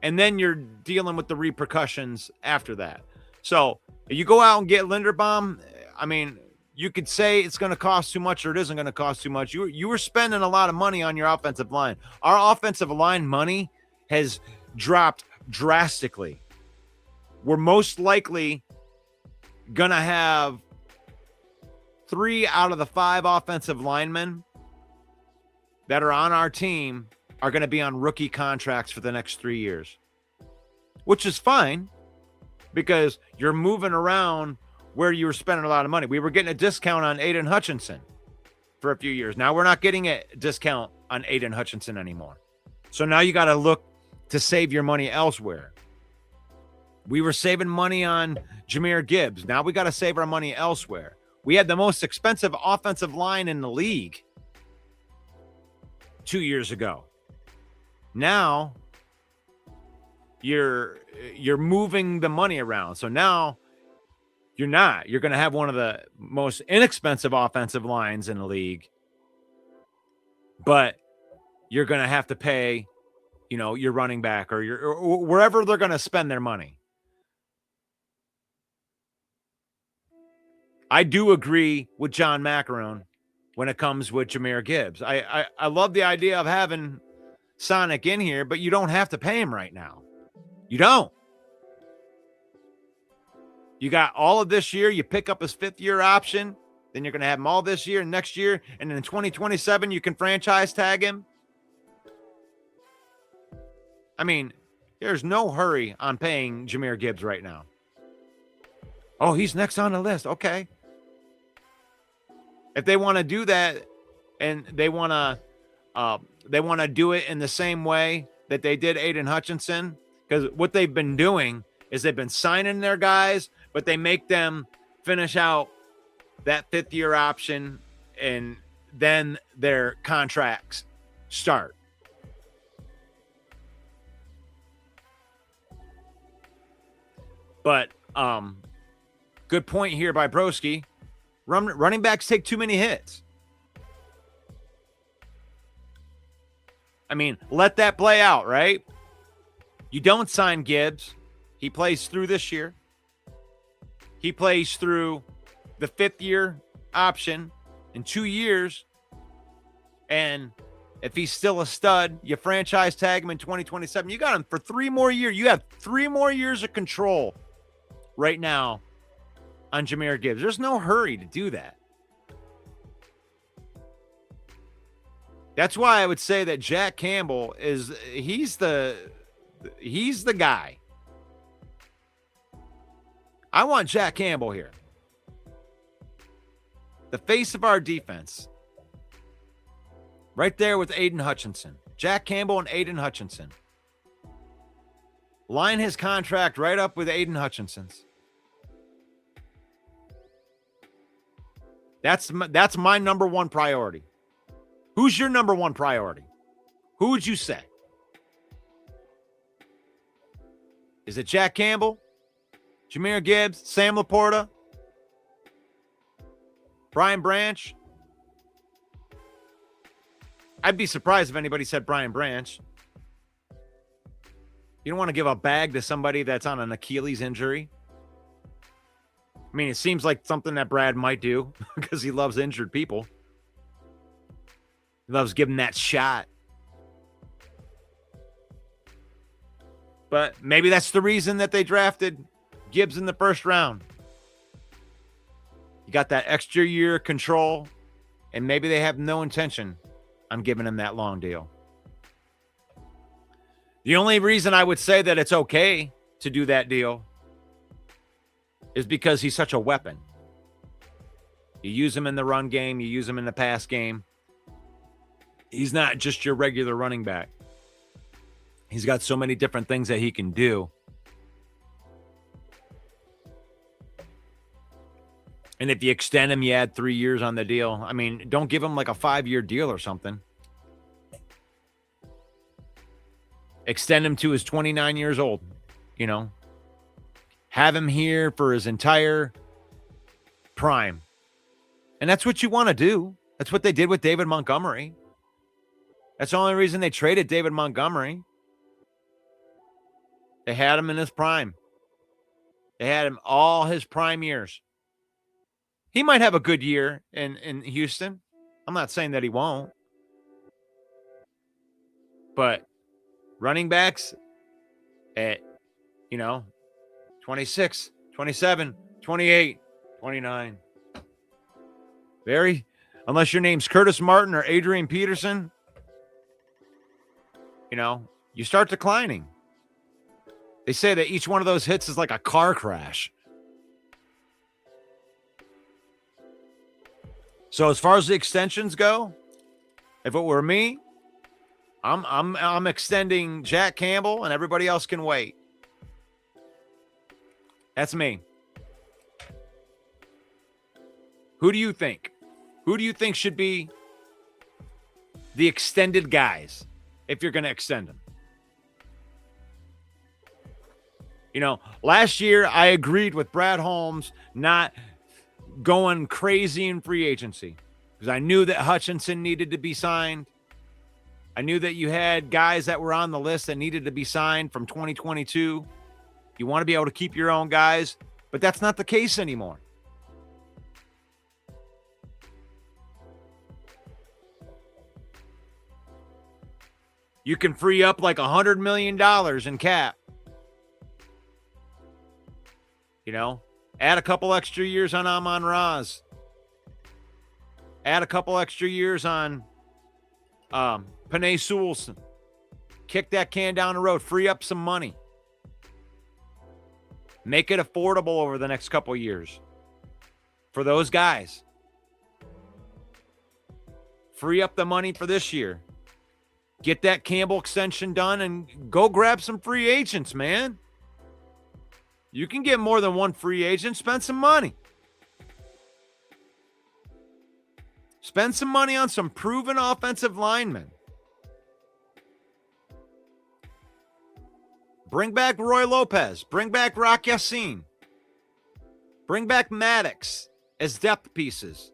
And then you're dealing with the repercussions after that. So if you go out and get Linderbaum, I mean, you could say it's going to cost too much or it isn't going to cost too much. You were spending a lot of money on your offensive line. Our offensive line money has dropped drastically. We're most likely going to have 3 out of the 5 offensive linemen that are on our team are going to be on rookie contracts for the next 3 years, which is fine because you're moving around where you were spending a lot of money. We were getting a discount on Aiden Hutchinson for a few years. Now we're not getting a discount on Aiden Hutchinson anymore. So now you got to look to save your money elsewhere. We were saving money on Jahmyr Gibbs. Now we got to save our money elsewhere. We had the most expensive offensive line in the league 2 years ago. Now you're moving the money around. So now you're not. You're going to have one of the most inexpensive offensive lines in the league, but you're going to have to pay, you know, your running back or wherever they're going to spend their money. I do agree with John Macaron when it comes with Jahmyr Gibbs. I love the idea of having Sonic in here, but you don't have to pay him right now. You don't. You got all of this year. You pick up his 5th-year option. Then you're going to have him all this year and next year. And then in 2027, you can franchise tag him. I mean, there's no hurry on paying Jahmyr Gibbs right now. Oh, he's next on the list. Okay. If they want to do that and they want to do it in the same way that they did Aiden Hutchinson, because what they've been doing is they've been signing their guys, but they make them finish out that 5th-year option and then their contracts start. But good point here by Broski. Running backs take too many hits. I mean, let that play out, right? You don't sign Gibbs. He plays through this year. He plays through the 5th-year option in 2 years. And if he's still a stud, you franchise tag him in 2027. You got him for 3 more years. You have 3 more years of control right now on Jahmyr Gibbs. There's no hurry to do that. That's why I would say that Jack Campbell he's the guy. I want Jack Campbell here. The face of our defense. Right there with Aiden Hutchinson. Jack Campbell and Aiden Hutchinson. Line his contract right up with Aiden Hutchinson's. That's my number one priority. Who's your number one priority? Who would you say? Is it Jack Campbell? Jahmyr Gibbs? Sam Laporta? Brian Branch? I'd be surprised if anybody said Brian Branch. You don't want to give a bag to somebody that's on an Achilles injury. I mean, it seems like something that Brad might do because he loves injured people. He loves giving that shot. But maybe that's the reason that they drafted Gibbs in the 1st round. You got that extra year control, and maybe they have no intention on giving him that long deal. The only reason I would say that it's okay to do that deal is because he's such a weapon. You use him in the run game. You use him in the pass game. He's not just your regular running back. He's got so many different things that he can do. And if you extend him, you add 3 years on the deal. I mean, don't give him like a 5-year deal or something. Extend him to his 29 years old, you know. Have him here for his entire prime. And that's what you want to do. That's what they did with David Montgomery. That's the only reason they traded David Montgomery. They had him in his prime. They had him all his prime years. He might have a good year in Houston. I'm not saying that he won't. But running backs at, 26, 27, 28, 29. Unless your name's Curtis Martin or Adrian Peterson, you start declining. They say that each one of those hits is like a car crash. So as far as the extensions go, if it were me, I'm extending Jack Campbell and everybody else can wait. That's me. Who do you think? Who do you think should be the extended guys if you're going to extend them? Last year I agreed with Brad Holmes not going crazy in free agency because I knew that Hutchinson needed to be signed. I knew that you had guys that were on the list that needed to be signed from 2022. You want to be able to keep your own guys, but that's not the case anymore. You can free up like $100 million in cap. You know, add a couple extra years on Amon-Ra's. Add a couple extra years on Penei Sewell's. Kick that can down the road. Free up some money. Make it affordable over the next couple years for those guys. Free up the money for this year. Get that Campbell extension done and go grab some free agents, man. You can get more than one free agent. Spend some money. Spend some money on some proven offensive linemen. Bring back Roy Lopez. Bring back Rock Yassin. Bring back Maddox as depth pieces.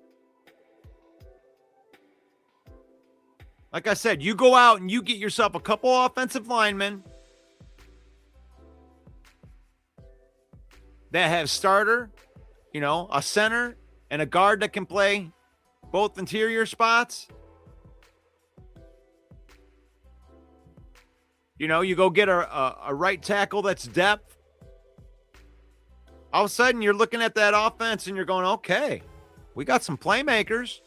Like I said, you go out and you get yourself a couple offensive linemen that have starter, you know, a center and a guard that can play both interior spots. You know, you go get a right tackle that's depth. All of a sudden, you're looking at that offense and you're going, okay, we got some playmakers.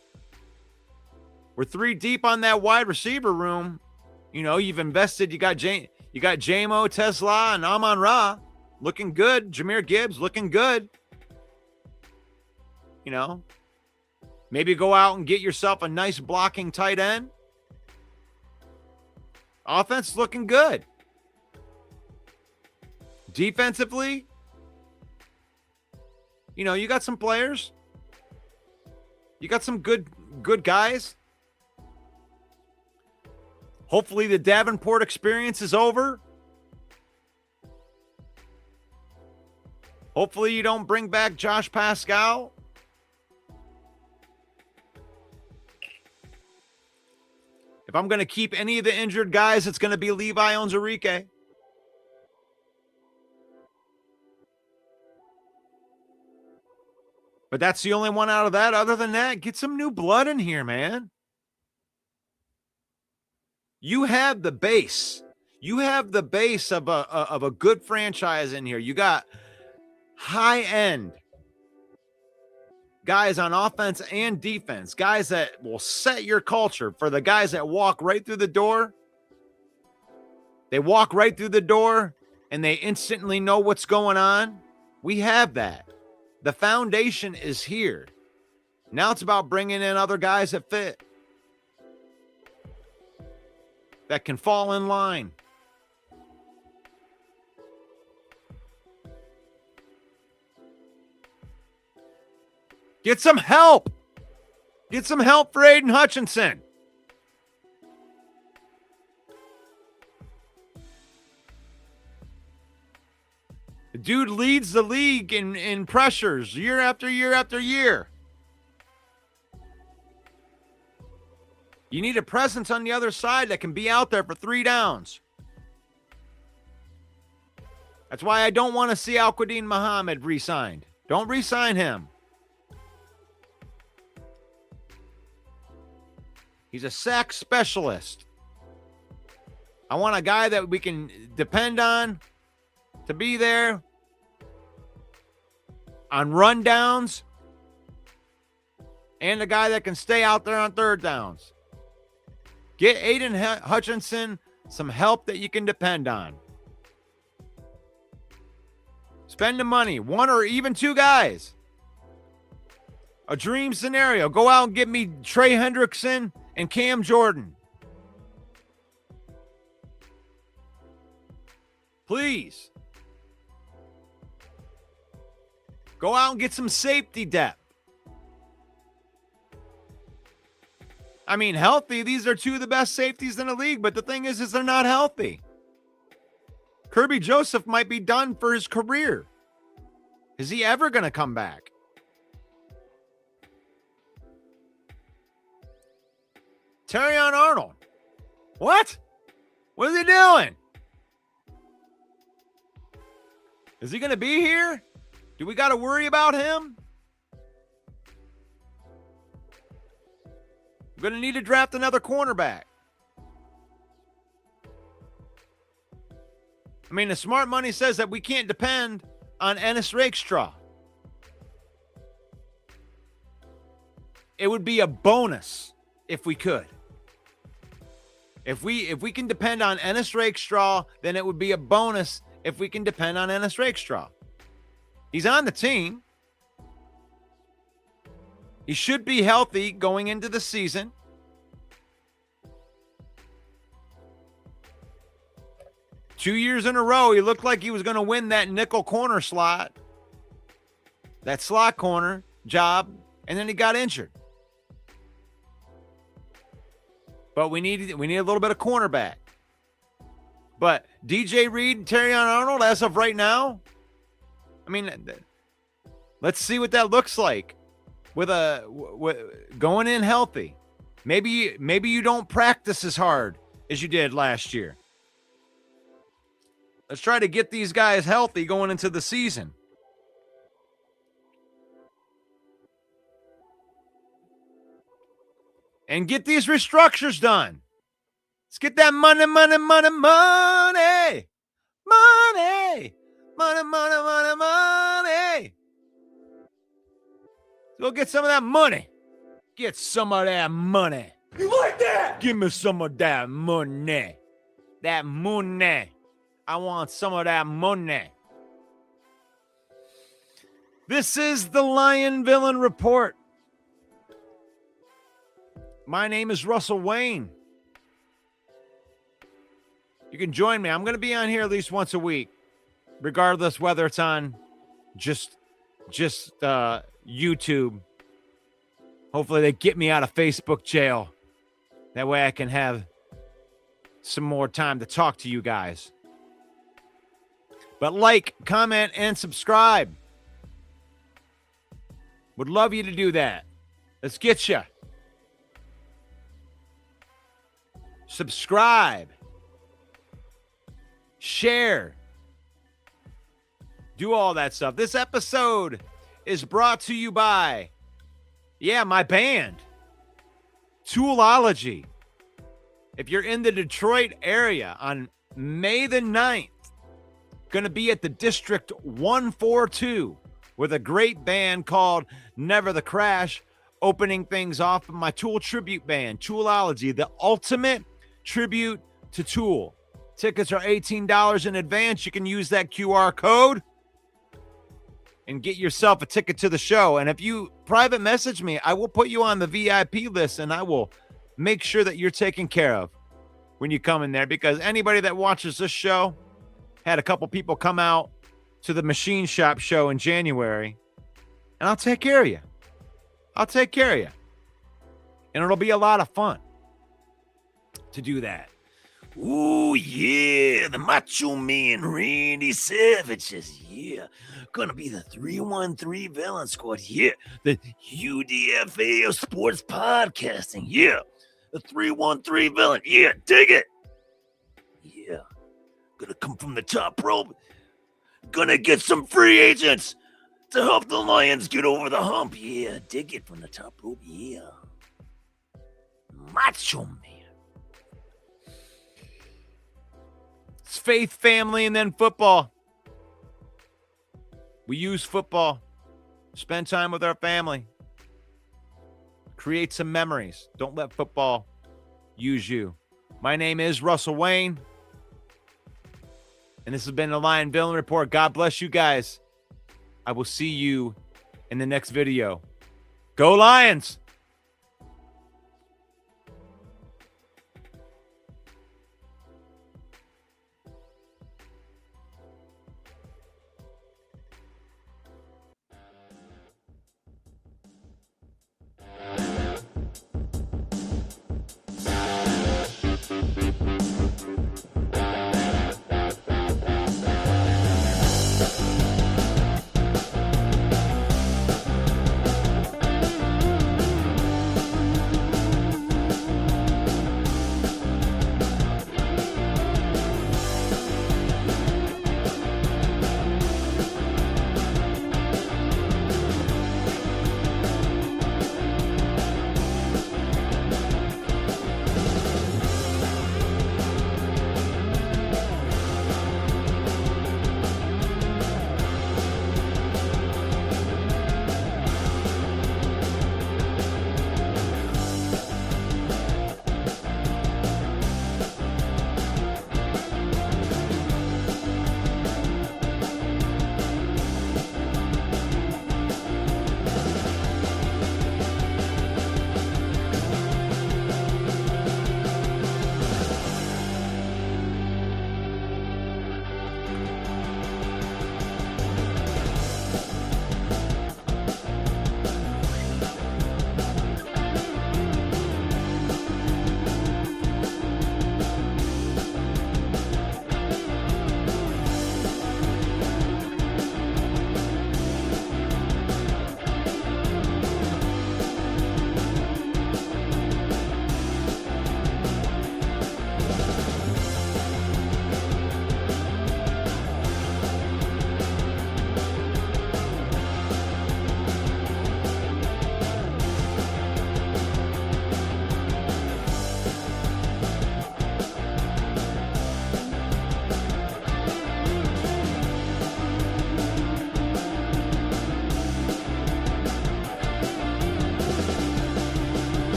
We're 3 deep on that wide receiver room. You know, you've invested. You got Jamo, Tesla, and Amon-Ra looking good. Jahmyr Gibbs looking good. You know, maybe go out and get yourself a nice blocking tight end. Offense looking good. Defensively, you know, you got some players. You got some good guys. Hopefully the Davenport experience is over. Hopefully you don't bring back Josh Pascal. If I'm going to keep any of the injured guys, it's going to be Levi Onwuzurike. But that's the only one out of that. Other than that, get some new blood in here, man. You have the base. You have the base of a good franchise in here. You got high-end guys on offense and defense, guys that will set your culture. For the guys that walk right through the door, they walk right through the door and they instantly know what's going on. We have that. The foundation is here. Now it's about bringing in other guys that fit, that can fall in line. Get some help. Get some help for Aiden Hutchinson. The dude leads the league in pressures year after year after year. You need a presence on the other side that can be out there for 3 downs. That's why I don't want to see Al-Quadin Muhammad re-signed. Don't re-sign him. He's a sack specialist. I want a guy that we can depend on to be there on run downs and a guy that can stay out there on 3rd downs. Get Aiden Hutchinson some help that you can depend on. Spend the money, 1 or even 2 guys. A dream scenario. Go out and get me Trey Hendrickson and Cam Jordan. Please. Go out and get some safety depth. I mean, healthy, these are 2 of the best safeties in the league, but the thing is they're not healthy. Kirby Joseph might be done for his career. Is he ever going to come back? Terrion Arnold. What? What is he doing? Is he going to be here? Do we got to worry about him? We're going to need to draft another cornerback. I mean, the smart money says that we can't depend on Ennis Rakestraw. It would be a bonus if we could. If we can depend on Ennis Rakestraw, then it would be a bonus if we can depend on Ennis Rakestraw. He's on the team. He should be healthy going into the season. Two years in a row, he looked like he was going to win that nickel corner slot, that slot corner job, and then he got injured. But we need a little bit of cornerback. But DJ Reed and Terrion Arnold, as of right now, I mean, let's see what that looks like with going in healthy. Maybe you don't practice as hard as you did last year. Let's try to get these guys healthy going into the season. And get these restructures done. Let's get that money. Go get some of that money. Get some of that money. You like that? Give me some of that money. That money. I want some of that money. This is the Lion Villain Report. My name is Russell Wayne. You can join me. I'm going to be on here at least once a week, regardless whether it's on just YouTube. Hopefully they get me out of Facebook jail. That way I can have some more time to talk to you guys. But like, comment, and subscribe. Would love you to do that. Let's get you. Subscribe. Share. Do all that stuff. This episode is brought to you by, my band, Toolology. If you're in the Detroit area on May the 9th, going to be at the District 142 with a great band called Never the Crash, opening things off of my Tool tribute band, Toolology, the ultimate tribute to Tool. Tickets are $18 in advance. You can use that QR code and get yourself a ticket to the show. And if you private message me, I will put you on the VIP list and I will make sure that you're taken care of when you come in there, because anybody that watches this show, had a couple people come out to the Machine Shop show in January, and I'll take care of you. And it'll be a lot of fun to do that. Ooh, yeah, the Macho Man Randy Savage is here. Gonna be the 313 Villain Squad here. The UDFA of Sports Podcasting, yeah. The 313 Villain, yeah, dig it. Yeah. Gonna come from the top rope. Gonna get some free agents to help the Lions get over the hump. Yeah, dig it from the top rope. Yeah. Macho Man. It's faith, family, and then football. We use football. Spend time with our family. Create some memories. Don't let football use you. My name is Russell Wayne. And this has been the Lion Villain Report. God bless you guys. I will see you in the next video. Go Lions!